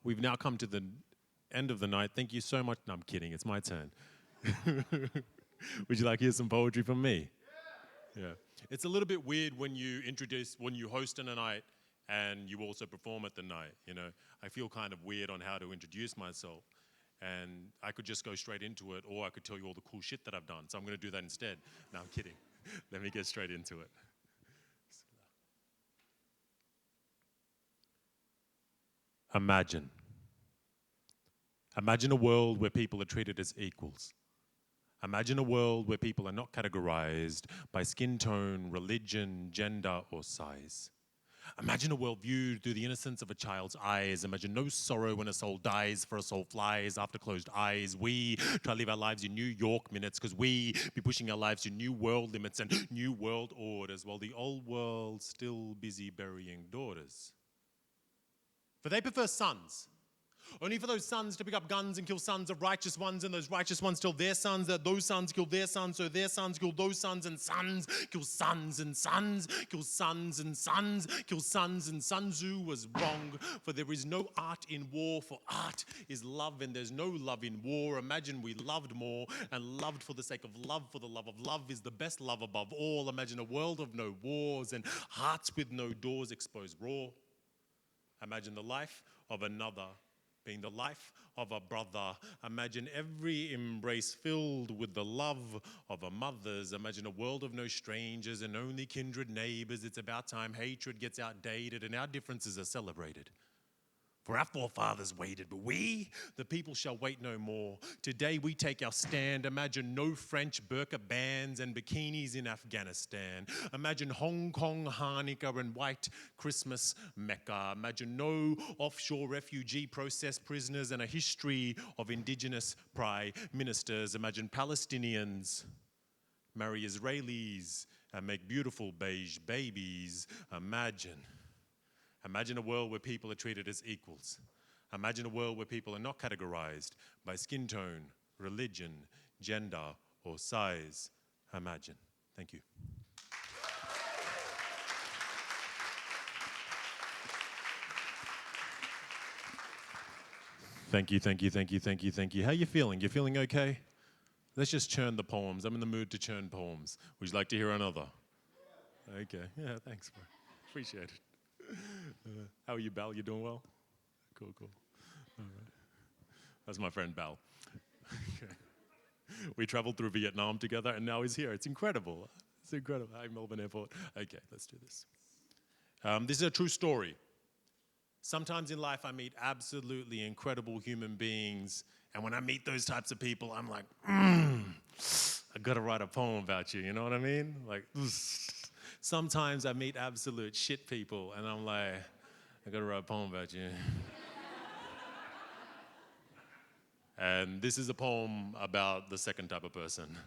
Speaker 1: We've now come to the end of the night. Thank you so much. No, I'm kidding. It's my turn. Would you like to hear some poetry from me? Yeah. It's a little bit weird when you host in a night and you also perform at the night, you know. I feel kind of weird on how to introduce myself. And I could just go straight into it, or I could tell you all the cool shit that I've done. So I'm going to do that instead. No, I'm kidding. Let me get straight into it. Imagine. Imagine a world where people are treated as equals. Imagine a world where people are not categorized by skin tone, religion, gender, or size. Imagine a world viewed through the innocence of a child's eyes. Imagine no sorrow when a soul dies, for a soul flies after closed eyes. We try to live our lives in New York minutes because we be pushing our lives to new world limits and new world orders while the old world's still busy burying daughters. For they prefer sons. Only for those sons to pick up guns and kill sons of righteous ones, and those righteous ones tell their sons that those sons kill their sons, so their sons kill those sons, and sons kill sons, and sons kill sons, and sons kill sons, and Sun Tzu was wrong, for there is no art in war, for art is love, and there's no love in war. Imagine we loved more, and loved for the sake of love, for the love of love is the best love above all. Imagine a world of no wars, and hearts with no doors exposed raw. Imagine the life of another being the life of a brother. Imagine every embrace filled with the love of a mother's. Imagine a world of no strangers and only kindred neighbors. It's about time hatred gets outdated and our differences are celebrated. For our forefathers waited, but we, the people, shall wait no more. Today we take our stand. Imagine no French burqa bans and bikinis in Afghanistan. Imagine Hong Kong Hanukkah and white Christmas Mecca. Imagine no offshore refugee process prisoners and a history of indigenous prime ministers. Imagine Palestinians marry Israelis and make beautiful beige babies. Imagine a world where people are treated as equals. Imagine a world where people are not categorized by skin tone, religion, gender, or size. Imagine. Thank you. Thank you, thank you, thank you, thank you, thank you. How you feeling? You feeling okay? Let's just churn the poems. I'm in the mood to churn poems. Would you like to hear another? Okay. Yeah, thanks, bro. Appreciate it. How are you, Bal? You doing well? Cool, cool. All right. That's my friend Bal. Okay. We traveled through Vietnam together, and now he's here. It's incredible. It's incredible. Hi, Melbourne Airport. Okay, let's do this. This is a true story. Sometimes in life, I meet absolutely incredible human beings, and when I meet those types of people, I'm like, I gotta write a poem about you, you know what I mean? Like, sometimes I meet absolute shit people, and I'm like, I gotta write a poem about you. And this is a poem about the second type of person.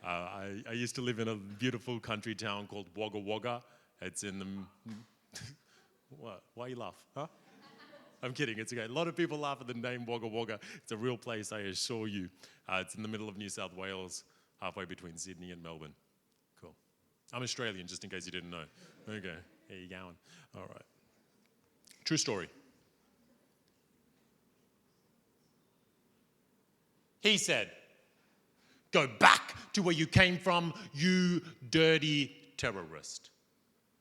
Speaker 1: I used to live in a beautiful country town called Wagga Wagga. It's in the... What? Why you laugh? Huh? I'm kidding, it's okay. A lot of people laugh at the name Wagga Wagga. It's a real place, I assure you. It's in the middle of New South Wales, halfway between Sydney and Melbourne. Cool. I'm Australian, just in case you didn't know. Okay, here you going. All right. True story. He said, Go back to where you came from, you dirty terrorist.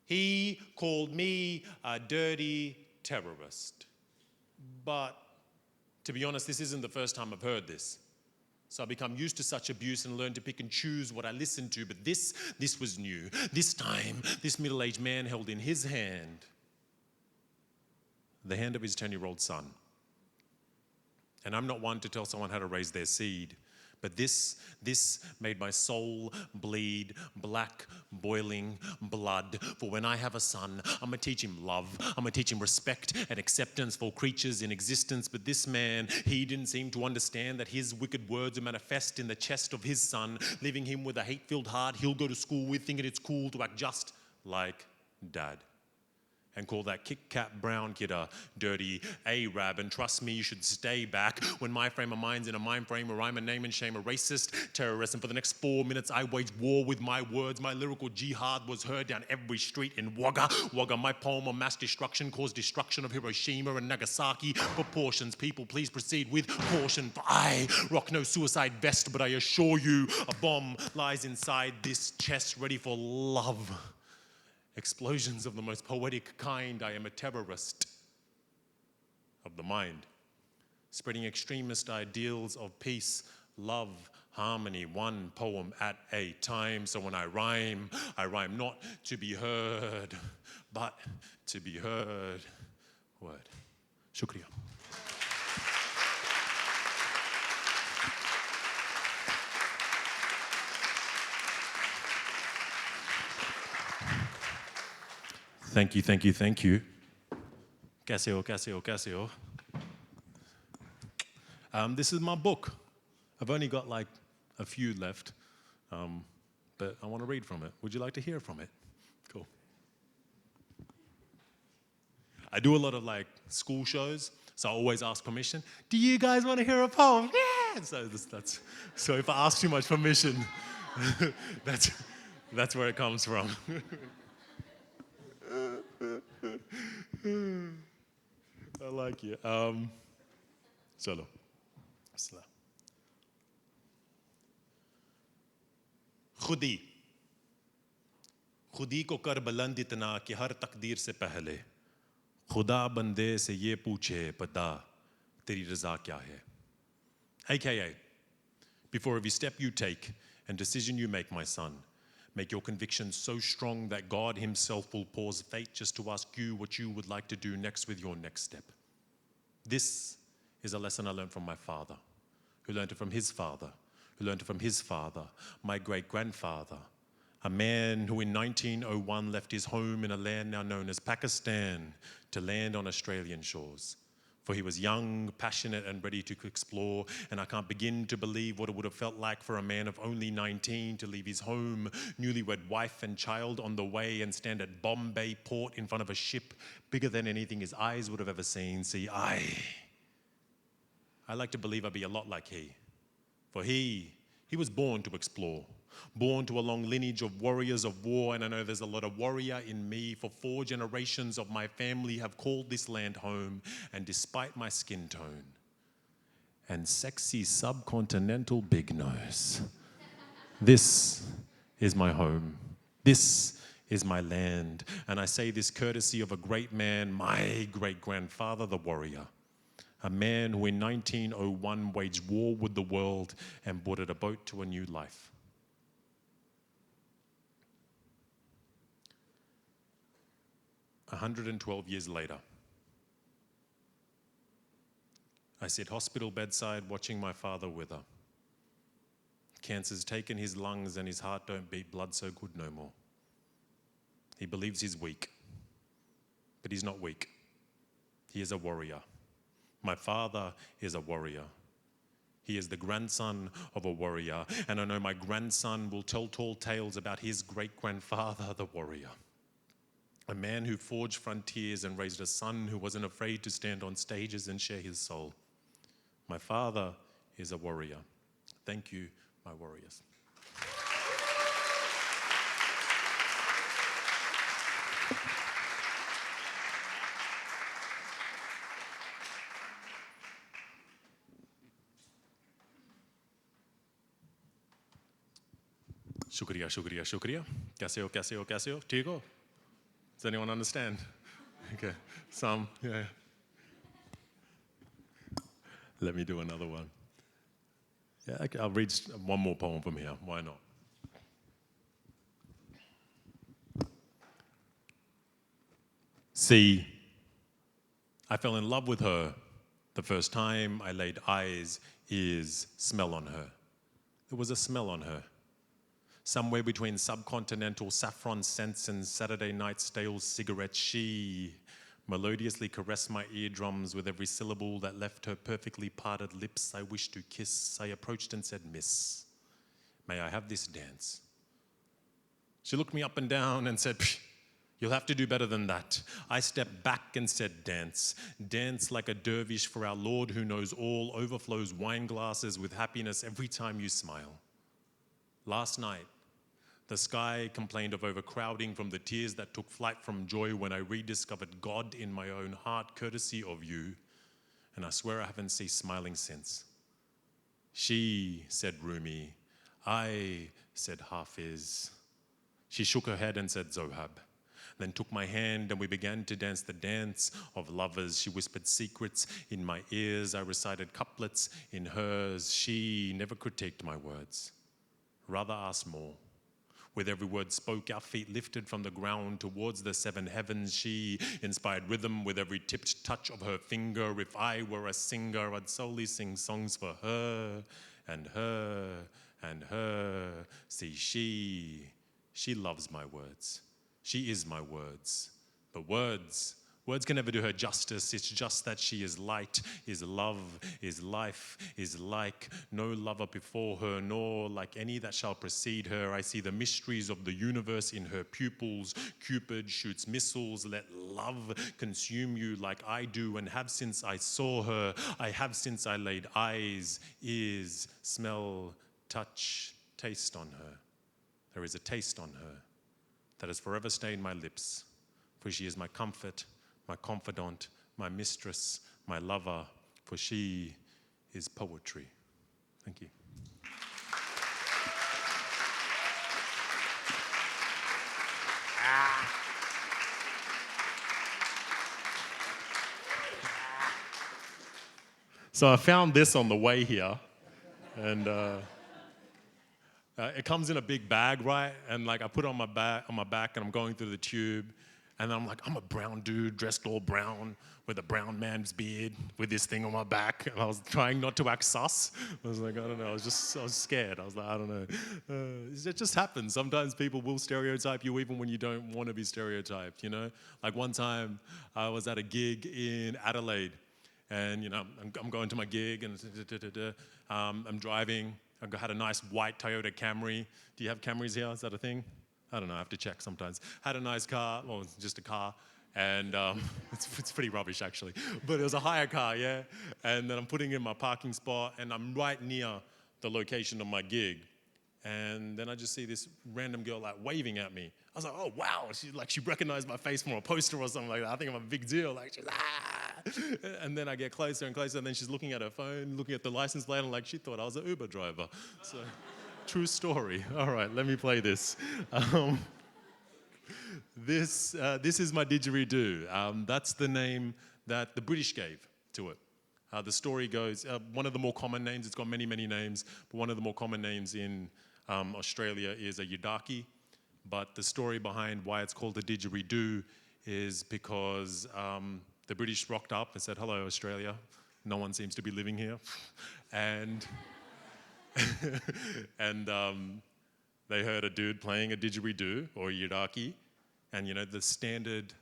Speaker 1: He called me a dirty terrorist. But to be honest, this isn't the first time I've heard this. So I become used to such abuse and learn to pick and choose what I listen to. But this was new. This time, this middle-aged man held in his hand the hand of his 10-year-old son. And I'm not one to tell someone how to raise their seed, but this made my soul bleed black, boiling blood. For when I have a son, I'm going to teach him love. I'm going to teach him respect and acceptance for creatures in existence. But this man, he didn't seem to understand that his wicked words would manifest in the chest of his son, leaving him with a hate-filled heart he'll go to school with, thinking it's cool to act just like dad. And call that Kit Kat brown kid a dirty Arab. And trust me, you should stay back when my frame of mind's in a mind frame where I'm a name and shame, a racist terrorist. And for the next 4 minutes, I waged war with my words. My lyrical jihad was heard down every street in Wagga. Wagga, my poem on mass destruction caused destruction of Hiroshima and Nagasaki. Proportions, people, please proceed with caution. For I rock no suicide vest, but I assure you a bomb lies inside this chest ready for love. Explosions of the most poetic kind. I am a terrorist of the mind, spreading extremist ideals of peace, love, harmony, one poem at a time. So when I rhyme not to be heard, but to be heard. Word. Shukriya. Thank you, thank you, thank you. Casio. This is my book. I've only got like a few left, but I want to read from it. Would you like to hear from it? Cool. I do a lot of like school shows, so I always ask permission. Do you guys want to hear a poem? Yeah! So if I ask too much permission, that's where it comes from. I like you. Chalo. Bismillah. खुदी को कर बुलंद इतना कि हर तकदीर से पहले खुदा बंदे से ये पूछे पता तेरी रज़ा क्या है. AKA, before every step you take and decision you make, my son, make your convictions so strong that God himself will pause fate just to ask you what you would like to do next with your next step. This is a lesson I learned from my father, who learned it from his father, who learned it from his father, my great-grandfather, a man who in 1901 left his home in a land now known as Pakistan to land on Australian shores. For he was young, passionate, and ready to explore, and I can't begin to believe what it would have felt like for a man of only 19 to leave his home, newlywed wife and child on the way, and stand at Bombay port in front of a ship bigger than anything his eyes would have ever seen. See, I like to believe I'd be a lot like he. For he was born to explore, born to a long lineage of warriors of war, and I know there's a lot of warrior in me, for 4 generations of my family have called this land home, and despite my skin tone and sexy subcontinental big nose, this is my home. This is my land, and I say this courtesy of a great man, my great-grandfather, the warrior. A man who in 1901 waged war with the world and boarded a boat to a new life. A 112 years later, I sit hospital bedside watching my father wither. Cancer's taken his lungs and his heart don't beat blood so good no more. He believes he's weak, but he's not weak. He is a warrior. My father is a warrior. He is the grandson of a warrior, and I know my grandson will tell tall tales about his great-grandfather, the warrior. A man who forged frontiers and raised a son who wasn't afraid to stand on stages and share his soul. My father is a warrior. Thank you, my warriors. Shukriya, shukriya, shukriya. Kaise ho, kaise ho, kaise ho? Theek ho? Does anyone understand? Okay, some, yeah. Let me do another one. Yeah, okay, I'll read one more poem from here. Why not? See, I fell in love with her the first time I laid eyes, ears, smell on her. There was a smell on her. Somewhere between subcontinental saffron scents and Saturday night stale cigarettes, she melodiously caressed my eardrums with every syllable that left her perfectly parted lips I wished to kiss. I approached and said, Miss, may I have this dance? She looked me up and down and said, you'll have to do better than that. I stepped back and said, dance. Dance like a dervish for our Lord who knows all, overflows wine glasses with happiness every time you smile. Last night, the sky complained of overcrowding from the tears that took flight from joy when I rediscovered God in my own heart, courtesy of you. And I swear I haven't ceased smiling since. She said Rumi. I said Hafiz. She shook her head and said Zohab. Then took my hand and we began to dance the dance of lovers. She whispered secrets in my ears. I recited couplets in hers. She never critiqued my words, rather asked more. With every word spoke, our feet lifted from the ground towards the seven heavens. She inspired rhythm with every tipped touch of her finger. If I were a singer, I'd solely sing songs for her and her and her. See, she loves my words. She is my words. But words can never do her justice. It's just that she is light, is love, is life, is like no lover before her, nor like any that shall precede her. I see the mysteries of the universe in her pupils. Cupid shoots missiles. Let love consume you like I do, and have since I saw her. I have since I laid eyes, ears, smell, touch, taste on her. There is a taste on her that has forever stained my lips, for she is my comfort, my confidant, my mistress, my lover, for she is poetry. Thank you. So I found this on the way here, and it comes in a big bag, right? And like I put it on my back, and I'm going through the tube, and I'm like, I'm a brown dude dressed all brown with a brown man's beard with this thing on my back, and I was trying not to act sus. I was like, I don't know, I was scared. I was like, I don't know. It just happens. Sometimes people will stereotype you even when you don't want to be stereotyped, you know? Like one time I was at a gig in Adelaide, and you know, I'm going to my gig, and I'm driving. I had a nice white Toyota Camry. Do you have Camrys here? Is that a thing? I don't know, I have to check sometimes. Had a nice car, well, it's just a car, and it's pretty rubbish actually, but it was a hire car, yeah? And then I'm putting in my parking spot, and I'm right near the location of my gig. And then I just see this random girl like waving at me. I was like, oh wow, she recognized my face from a poster or something like that. I think I'm a big deal, like she's And then I get closer and closer, and then she's looking at her phone, looking at the license plate, and like she thought I was an Uber driver. So, true story. All right, let me play this. This is my didgeridoo. That's the name that the British gave to it. The story goes, one of the more common names, it's got many, many names, but one of the more common names in Australia is a yidaki. But the story behind why it's called a didgeridoo is because the British rocked up and said, hello, Australia. No one seems to be living here. And, and they heard a dude playing a didgeridoo or a yidaki. And you know, the standard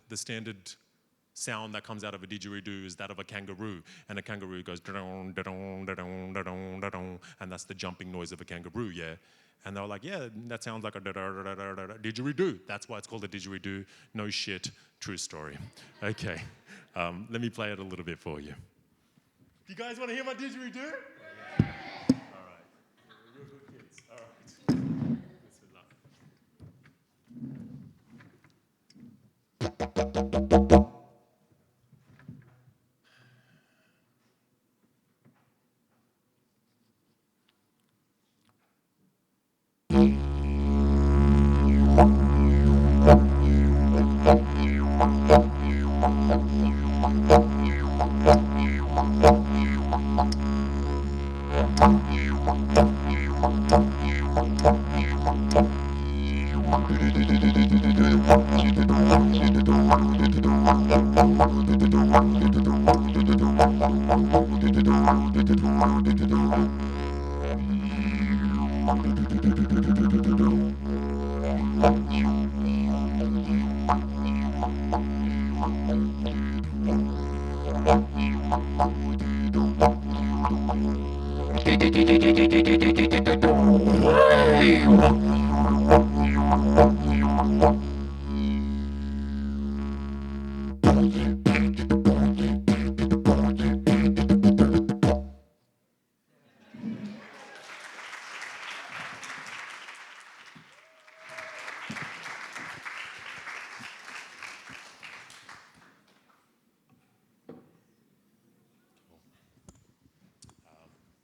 Speaker 1: sound that comes out of a didgeridoo is that of a kangaroo, and a kangaroo goes da-dong, da-dong, da-dong, da-dong, da-dong, and that's the jumping noise of a kangaroo, yeah. And they were like, yeah, that sounds like a didgeridoo. That's why it's called a didgeridoo. No shit, true story. Okay, let me play it a little bit for you. You guys want to hear my didgeridoo? All right, you're good kids. All right.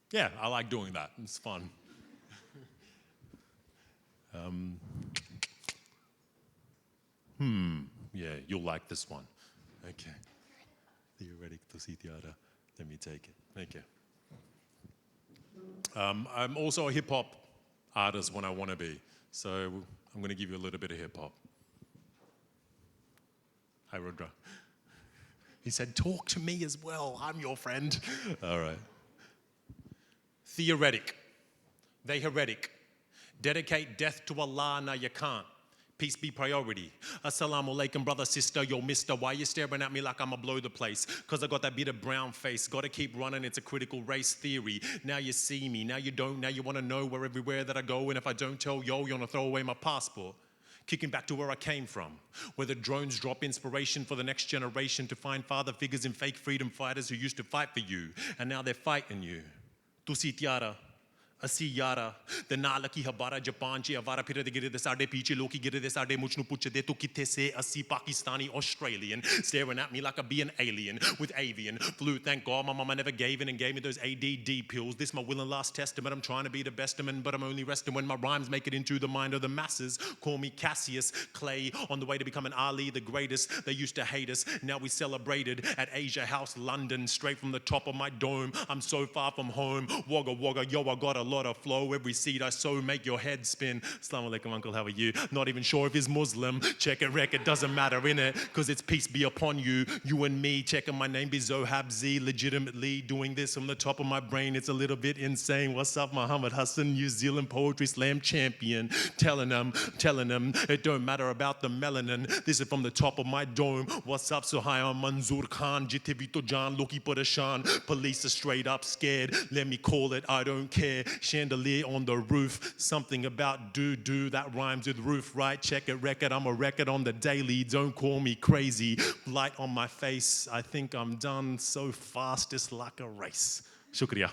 Speaker 1: Yeah, I like doing that. It's fun. Yeah, you'll like this one. Okay. Theoretic to see theater. Let me take it. Thank you. I'm also a hip hop artist when I want to be. So I'm going to give you a little bit of hip hop. Hi, Rudra. He said, talk to me as well. I'm your friend. All right. Theoretic. They heretic. Dedicate death to Allah, now you can't. Peace be priority. Assalamu alaikum, brother, sister, yo, mister. Why you staring at me like I'ma blow the place? Cause I got that bit of brown face. Gotta keep running, it's a critical race theory. Now you see me, now you don't, now you wanna know where everywhere that I go. And if I don't tell yo, you wanna throw away my passport. Kicking back to where I came from, where the drones drop inspiration for the next generation to find father figures in fake freedom fighters who used to fight for you. And now they're fighting you. Tu si tiara. ਅਸੀਂ ਯਾਰਾ ਤੇ ਨਾਲ ਕੀ ਹਬਾਰਾ Japan 'ਚ ਅਵਾਰਾ ਫਿਰਦੇ ਗਿਰਦੇ ਸਾਡੇ ਪਿੱਛੇ ਲੋਕੀ ਗਿਰਦੇ ਸਾਡੇ ਮੁੱਛ ਨੂੰ ਪੁੱਛਦੇ ਤੂੰ ਕਿੱਥੇ ਸੇ ਅਸੀਂ Pakistani Australian staring at me like I be an alien with avian flu. Thank God my mama never gave in and gave me those ADD pills. This my will and last testament. I'm trying to be the best of men, but I'm only resting when my rhymes make it into the mind of the masses. Call me Cassius Clay, on the way to becoming Ali the greatest. They used to hate us, now we celebrated at Asia House London, straight from the top of my dome. I'm so far from home. Wagga wagga, yo, I got a lot of flow. Every seed I sow make your head spin. Assalamu alaikum, uncle, how are you? Not even sure if he's Muslim. Check it, record, doesn't matter in it, cause it's peace be upon you. You and me, checking my name be Zohab Z. Legitimately doing this from the top of my brain. It's a little bit insane. What's up, Muhammad Hassan, New Zealand poetry slam champion. Telling them, it don't matter about the melanin. This is from the top of my dome. What's up, Suhaya Manzoor Khan, Jitivi to John, Loki Padashan. Police are straight up scared. Let me call it, I don't care. Chandelier on the roof. Something about do that rhymes with roof, right? Check it, record. I'm a record on the daily. Don't call me crazy. Light on my face. I think I'm done so fast, it's like a race. Shukriya.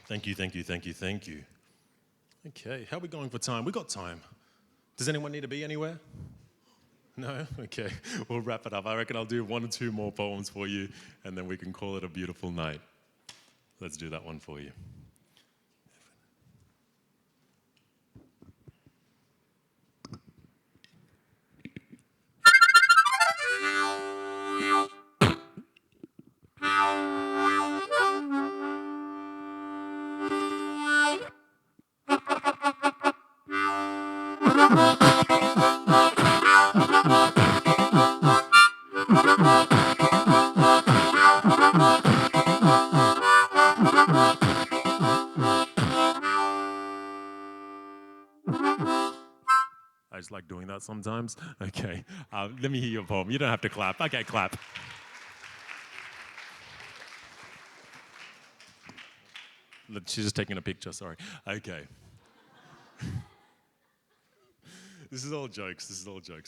Speaker 1: Thank you. Okay, how are we going for time? We got time. Does anyone need to be anywhere? No? Okay, we'll wrap it up. I reckon I'll do 1 or 2 more poems for you, and then we can call it a beautiful night. Let's do that one for you. I just like doing that sometimes. Okay, let me hear your poem. You don't have to clap. Okay, clap. She's just taking a picture, sorry. Okay. This is all jokes,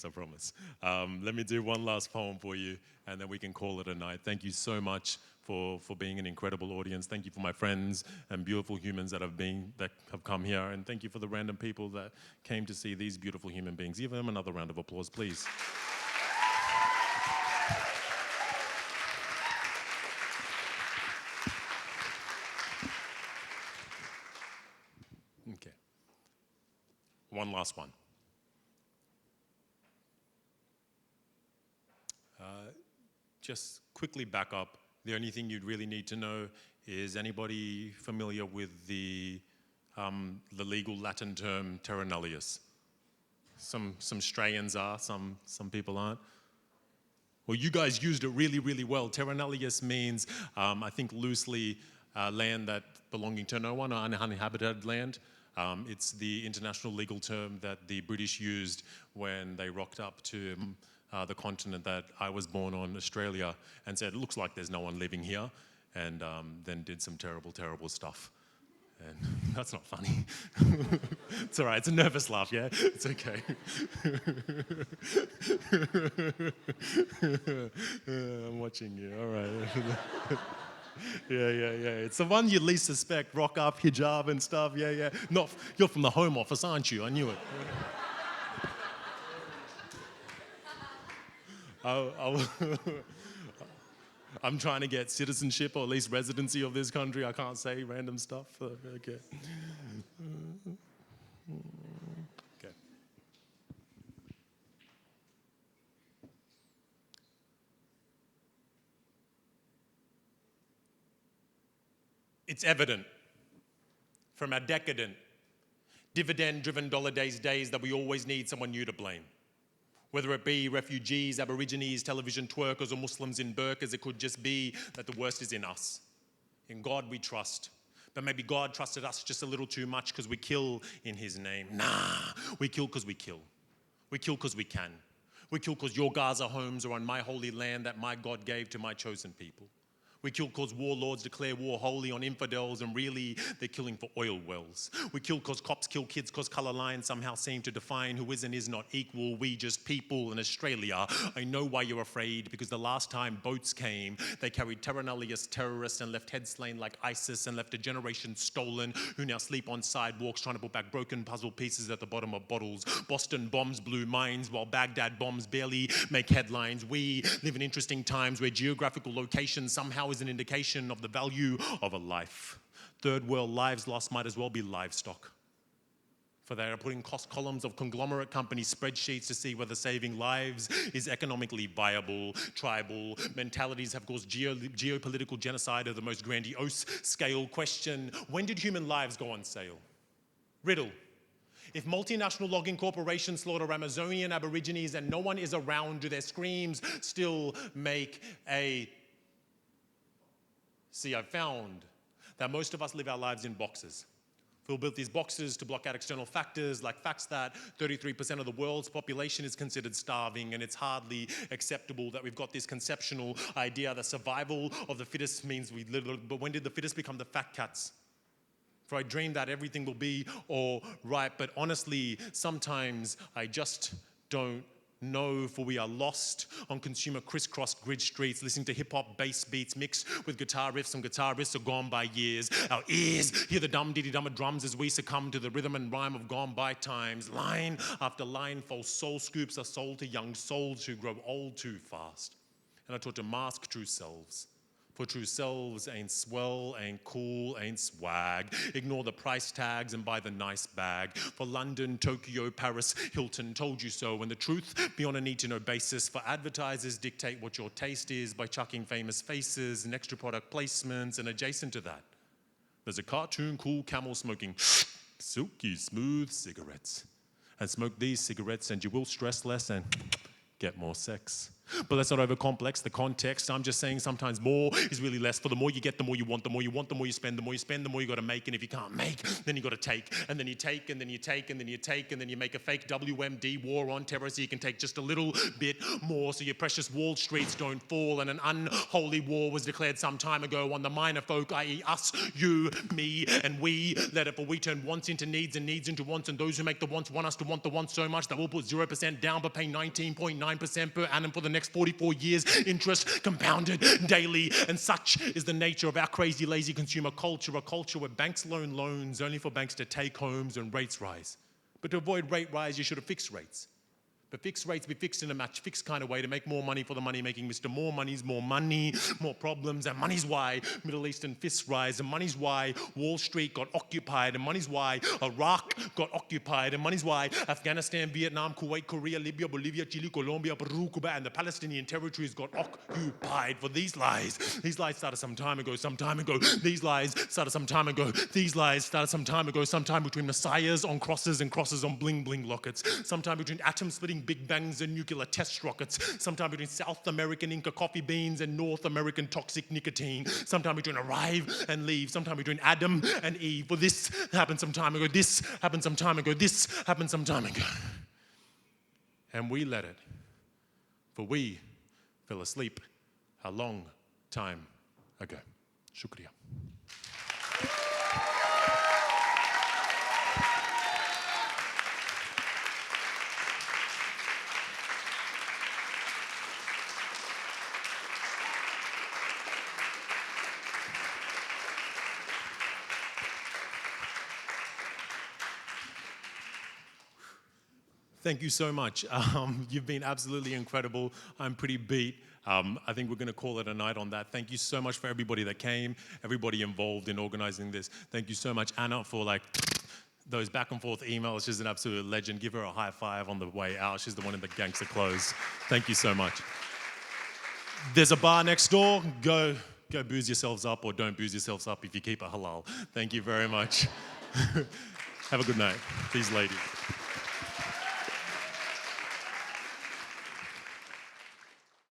Speaker 1: I promise. Let me do one last poem for you, and then we can call it a night. Thank you so much for being an incredible audience. Thank you for my friends and beautiful humans that have come here, and thank you for the random people that came to see these beautiful human beings. Give them another round of applause, please. One last one. Just quickly back up. The only thing you'd really need to know is anybody familiar with the legal Latin term terra nullius? Some Australians are, some people aren't. Well, you guys used it really, really well. Terra nullius means, I think loosely, land that belonging to no one, or uninhabited land. It's the international legal term that the British used when they rocked up to the continent that I was born on, Australia, and said, it looks like there's no one living here, and then did some terrible, terrible stuff. And that's not funny. It's all right, it's a nervous laugh, yeah? It's okay. I'm watching you, all right. Yeah. It's the one you least suspect, rock up, hijab and stuff, yeah. Not, you're from the Home Office, aren't you? I knew it. I'm trying to get citizenship or at least residency of this country. I can't say random stuff. Okay. Okay. It's evident from our decadent, dividend-driven dollar days that we always need someone new to blame. Whether it be refugees, Aborigines, television twerkers, or Muslims in burqas, it could just be that the worst is in us. In God we trust. But maybe God trusted us just a little too much because we kill in his name. Nah, we kill because we kill. We kill because we can. We kill because your Gaza homes are on my holy land that my God gave to my chosen people. We kill because warlords declare war wholly on infidels, and really they're killing for oil wells. We kill because cops kill kids because colour lines somehow seem to define who is and is not equal. We just people in Australia. I know why you're afraid, because the last time boats came, they carried terra nullius terrorists and left heads slain like ISIS and left a generation stolen who now sleep on sidewalks trying to put back broken puzzle pieces at the bottom of bottles. Boston bombs blew minds while Baghdad bombs barely make headlines. We live in interesting times where geographical location somehow is an indication of the value of a life. Third world lives lost might as well be livestock. For they are putting cost columns of conglomerate company spreadsheets to see whether saving lives is economically viable. Tribal mentalities have caused geopolitical genocide of the most grandiose scale. Question, when did human lives go on sale? Riddle. If multinational logging corporations slaughter Amazonian Aborigines and no one is around, do their screams still make a... See, I've found that most of us live our lives in boxes. We'll build these boxes to block out external factors, like facts that 33% of the world's population is considered starving, and it's hardly acceptable that we've got this conceptual idea that survival of the fittest means we live. But when did the fittest become the fat cats? For I dream that everything will be all right, but honestly, sometimes I just don't know, for we are lost on consumer crisscross grid streets, listening to hip-hop bass beats mixed with guitar riffs. Some guitar riffs are gone by years. Our ears hear the dum-diddy-dum of drums as we succumb to the rhythm and rhyme of gone by times. Line after line, false soul scoops are sold to young souls who grow old too fast. And I taught to mask true selves. For true selves ain't swell, ain't cool, ain't swag. Ignore the price tags and buy the nice bag. For London, Tokyo, Paris, Hilton told you so. And the truth be on a need-to-know basis. For advertisers dictate what your taste is by chucking famous faces and extra product placements. And adjacent to that, there's a cartoon cool camel smoking silky smooth cigarettes. And smoke these cigarettes and you will stress less and get more sex. But let's not overcomplex the context. I'm just saying sometimes more is really less. For the more you get, the more you want, the more you want, the more you spend, the more you spend, the more you got to make. And if you can't make, then you got to take. And then you take, and then you take, and then you take, and then you make a fake WMD, war on terror, so you can take just a little bit more so your precious Wall Streets don't fall. And an unholy war was declared some time ago on the minor folk, i.e. us, you, me, and we. Let it, for we turn wants into needs and needs into wants, and those who make the wants want us to want the wants so much that we'll put 0% down but pay 19.9% per annum for the next 44 years, interest compounded daily. And such is the nature of our crazy, lazy consumer culture, a culture where banks loan loans only for banks to take homes and rates rise. But to avoid rate rise, you should have fixed rates. But fixed rates be fixed in a match fixed kind of way to make more money for the money-making Mr. More money's more money, more problems, and money's why Middle Eastern fists rise, and money's why Wall Street got occupied, and money's why Iraq got occupied, and money's why Afghanistan, Vietnam, Kuwait, Korea, Libya, Bolivia, Chile, Colombia, Peru, Cuba, and the Palestinian territories got occupied for these lies. These lies started some time ago, These lies started some time ago. These lies started some time ago, sometime between messiahs on crosses and crosses on bling-bling lockets, sometime between atom-splitting big bangs and nuclear test rockets, sometime between South American Inca coffee beans and North American toxic nicotine, sometime between arrive and leave, sometime between Adam and Eve. For this happened some time ago, this happened some time ago, this happened some time ago. And we let it, for we fell asleep a long time ago. Shukriya. Thank you so much. You've been absolutely incredible. I'm pretty beat. I think we're going to call it a night on that. Thank you so much for everybody that came, everybody involved in organizing this. Thank you so much, Anna, for those back and forth emails. She's an absolute legend. Give her a high five on the way out. She's the one in the gangster clothes. Thank you so much. There's a bar next door. Go booze yourselves up, or don't booze yourselves up if you keep it halal. Thank you very much. Have a good night. These ladies.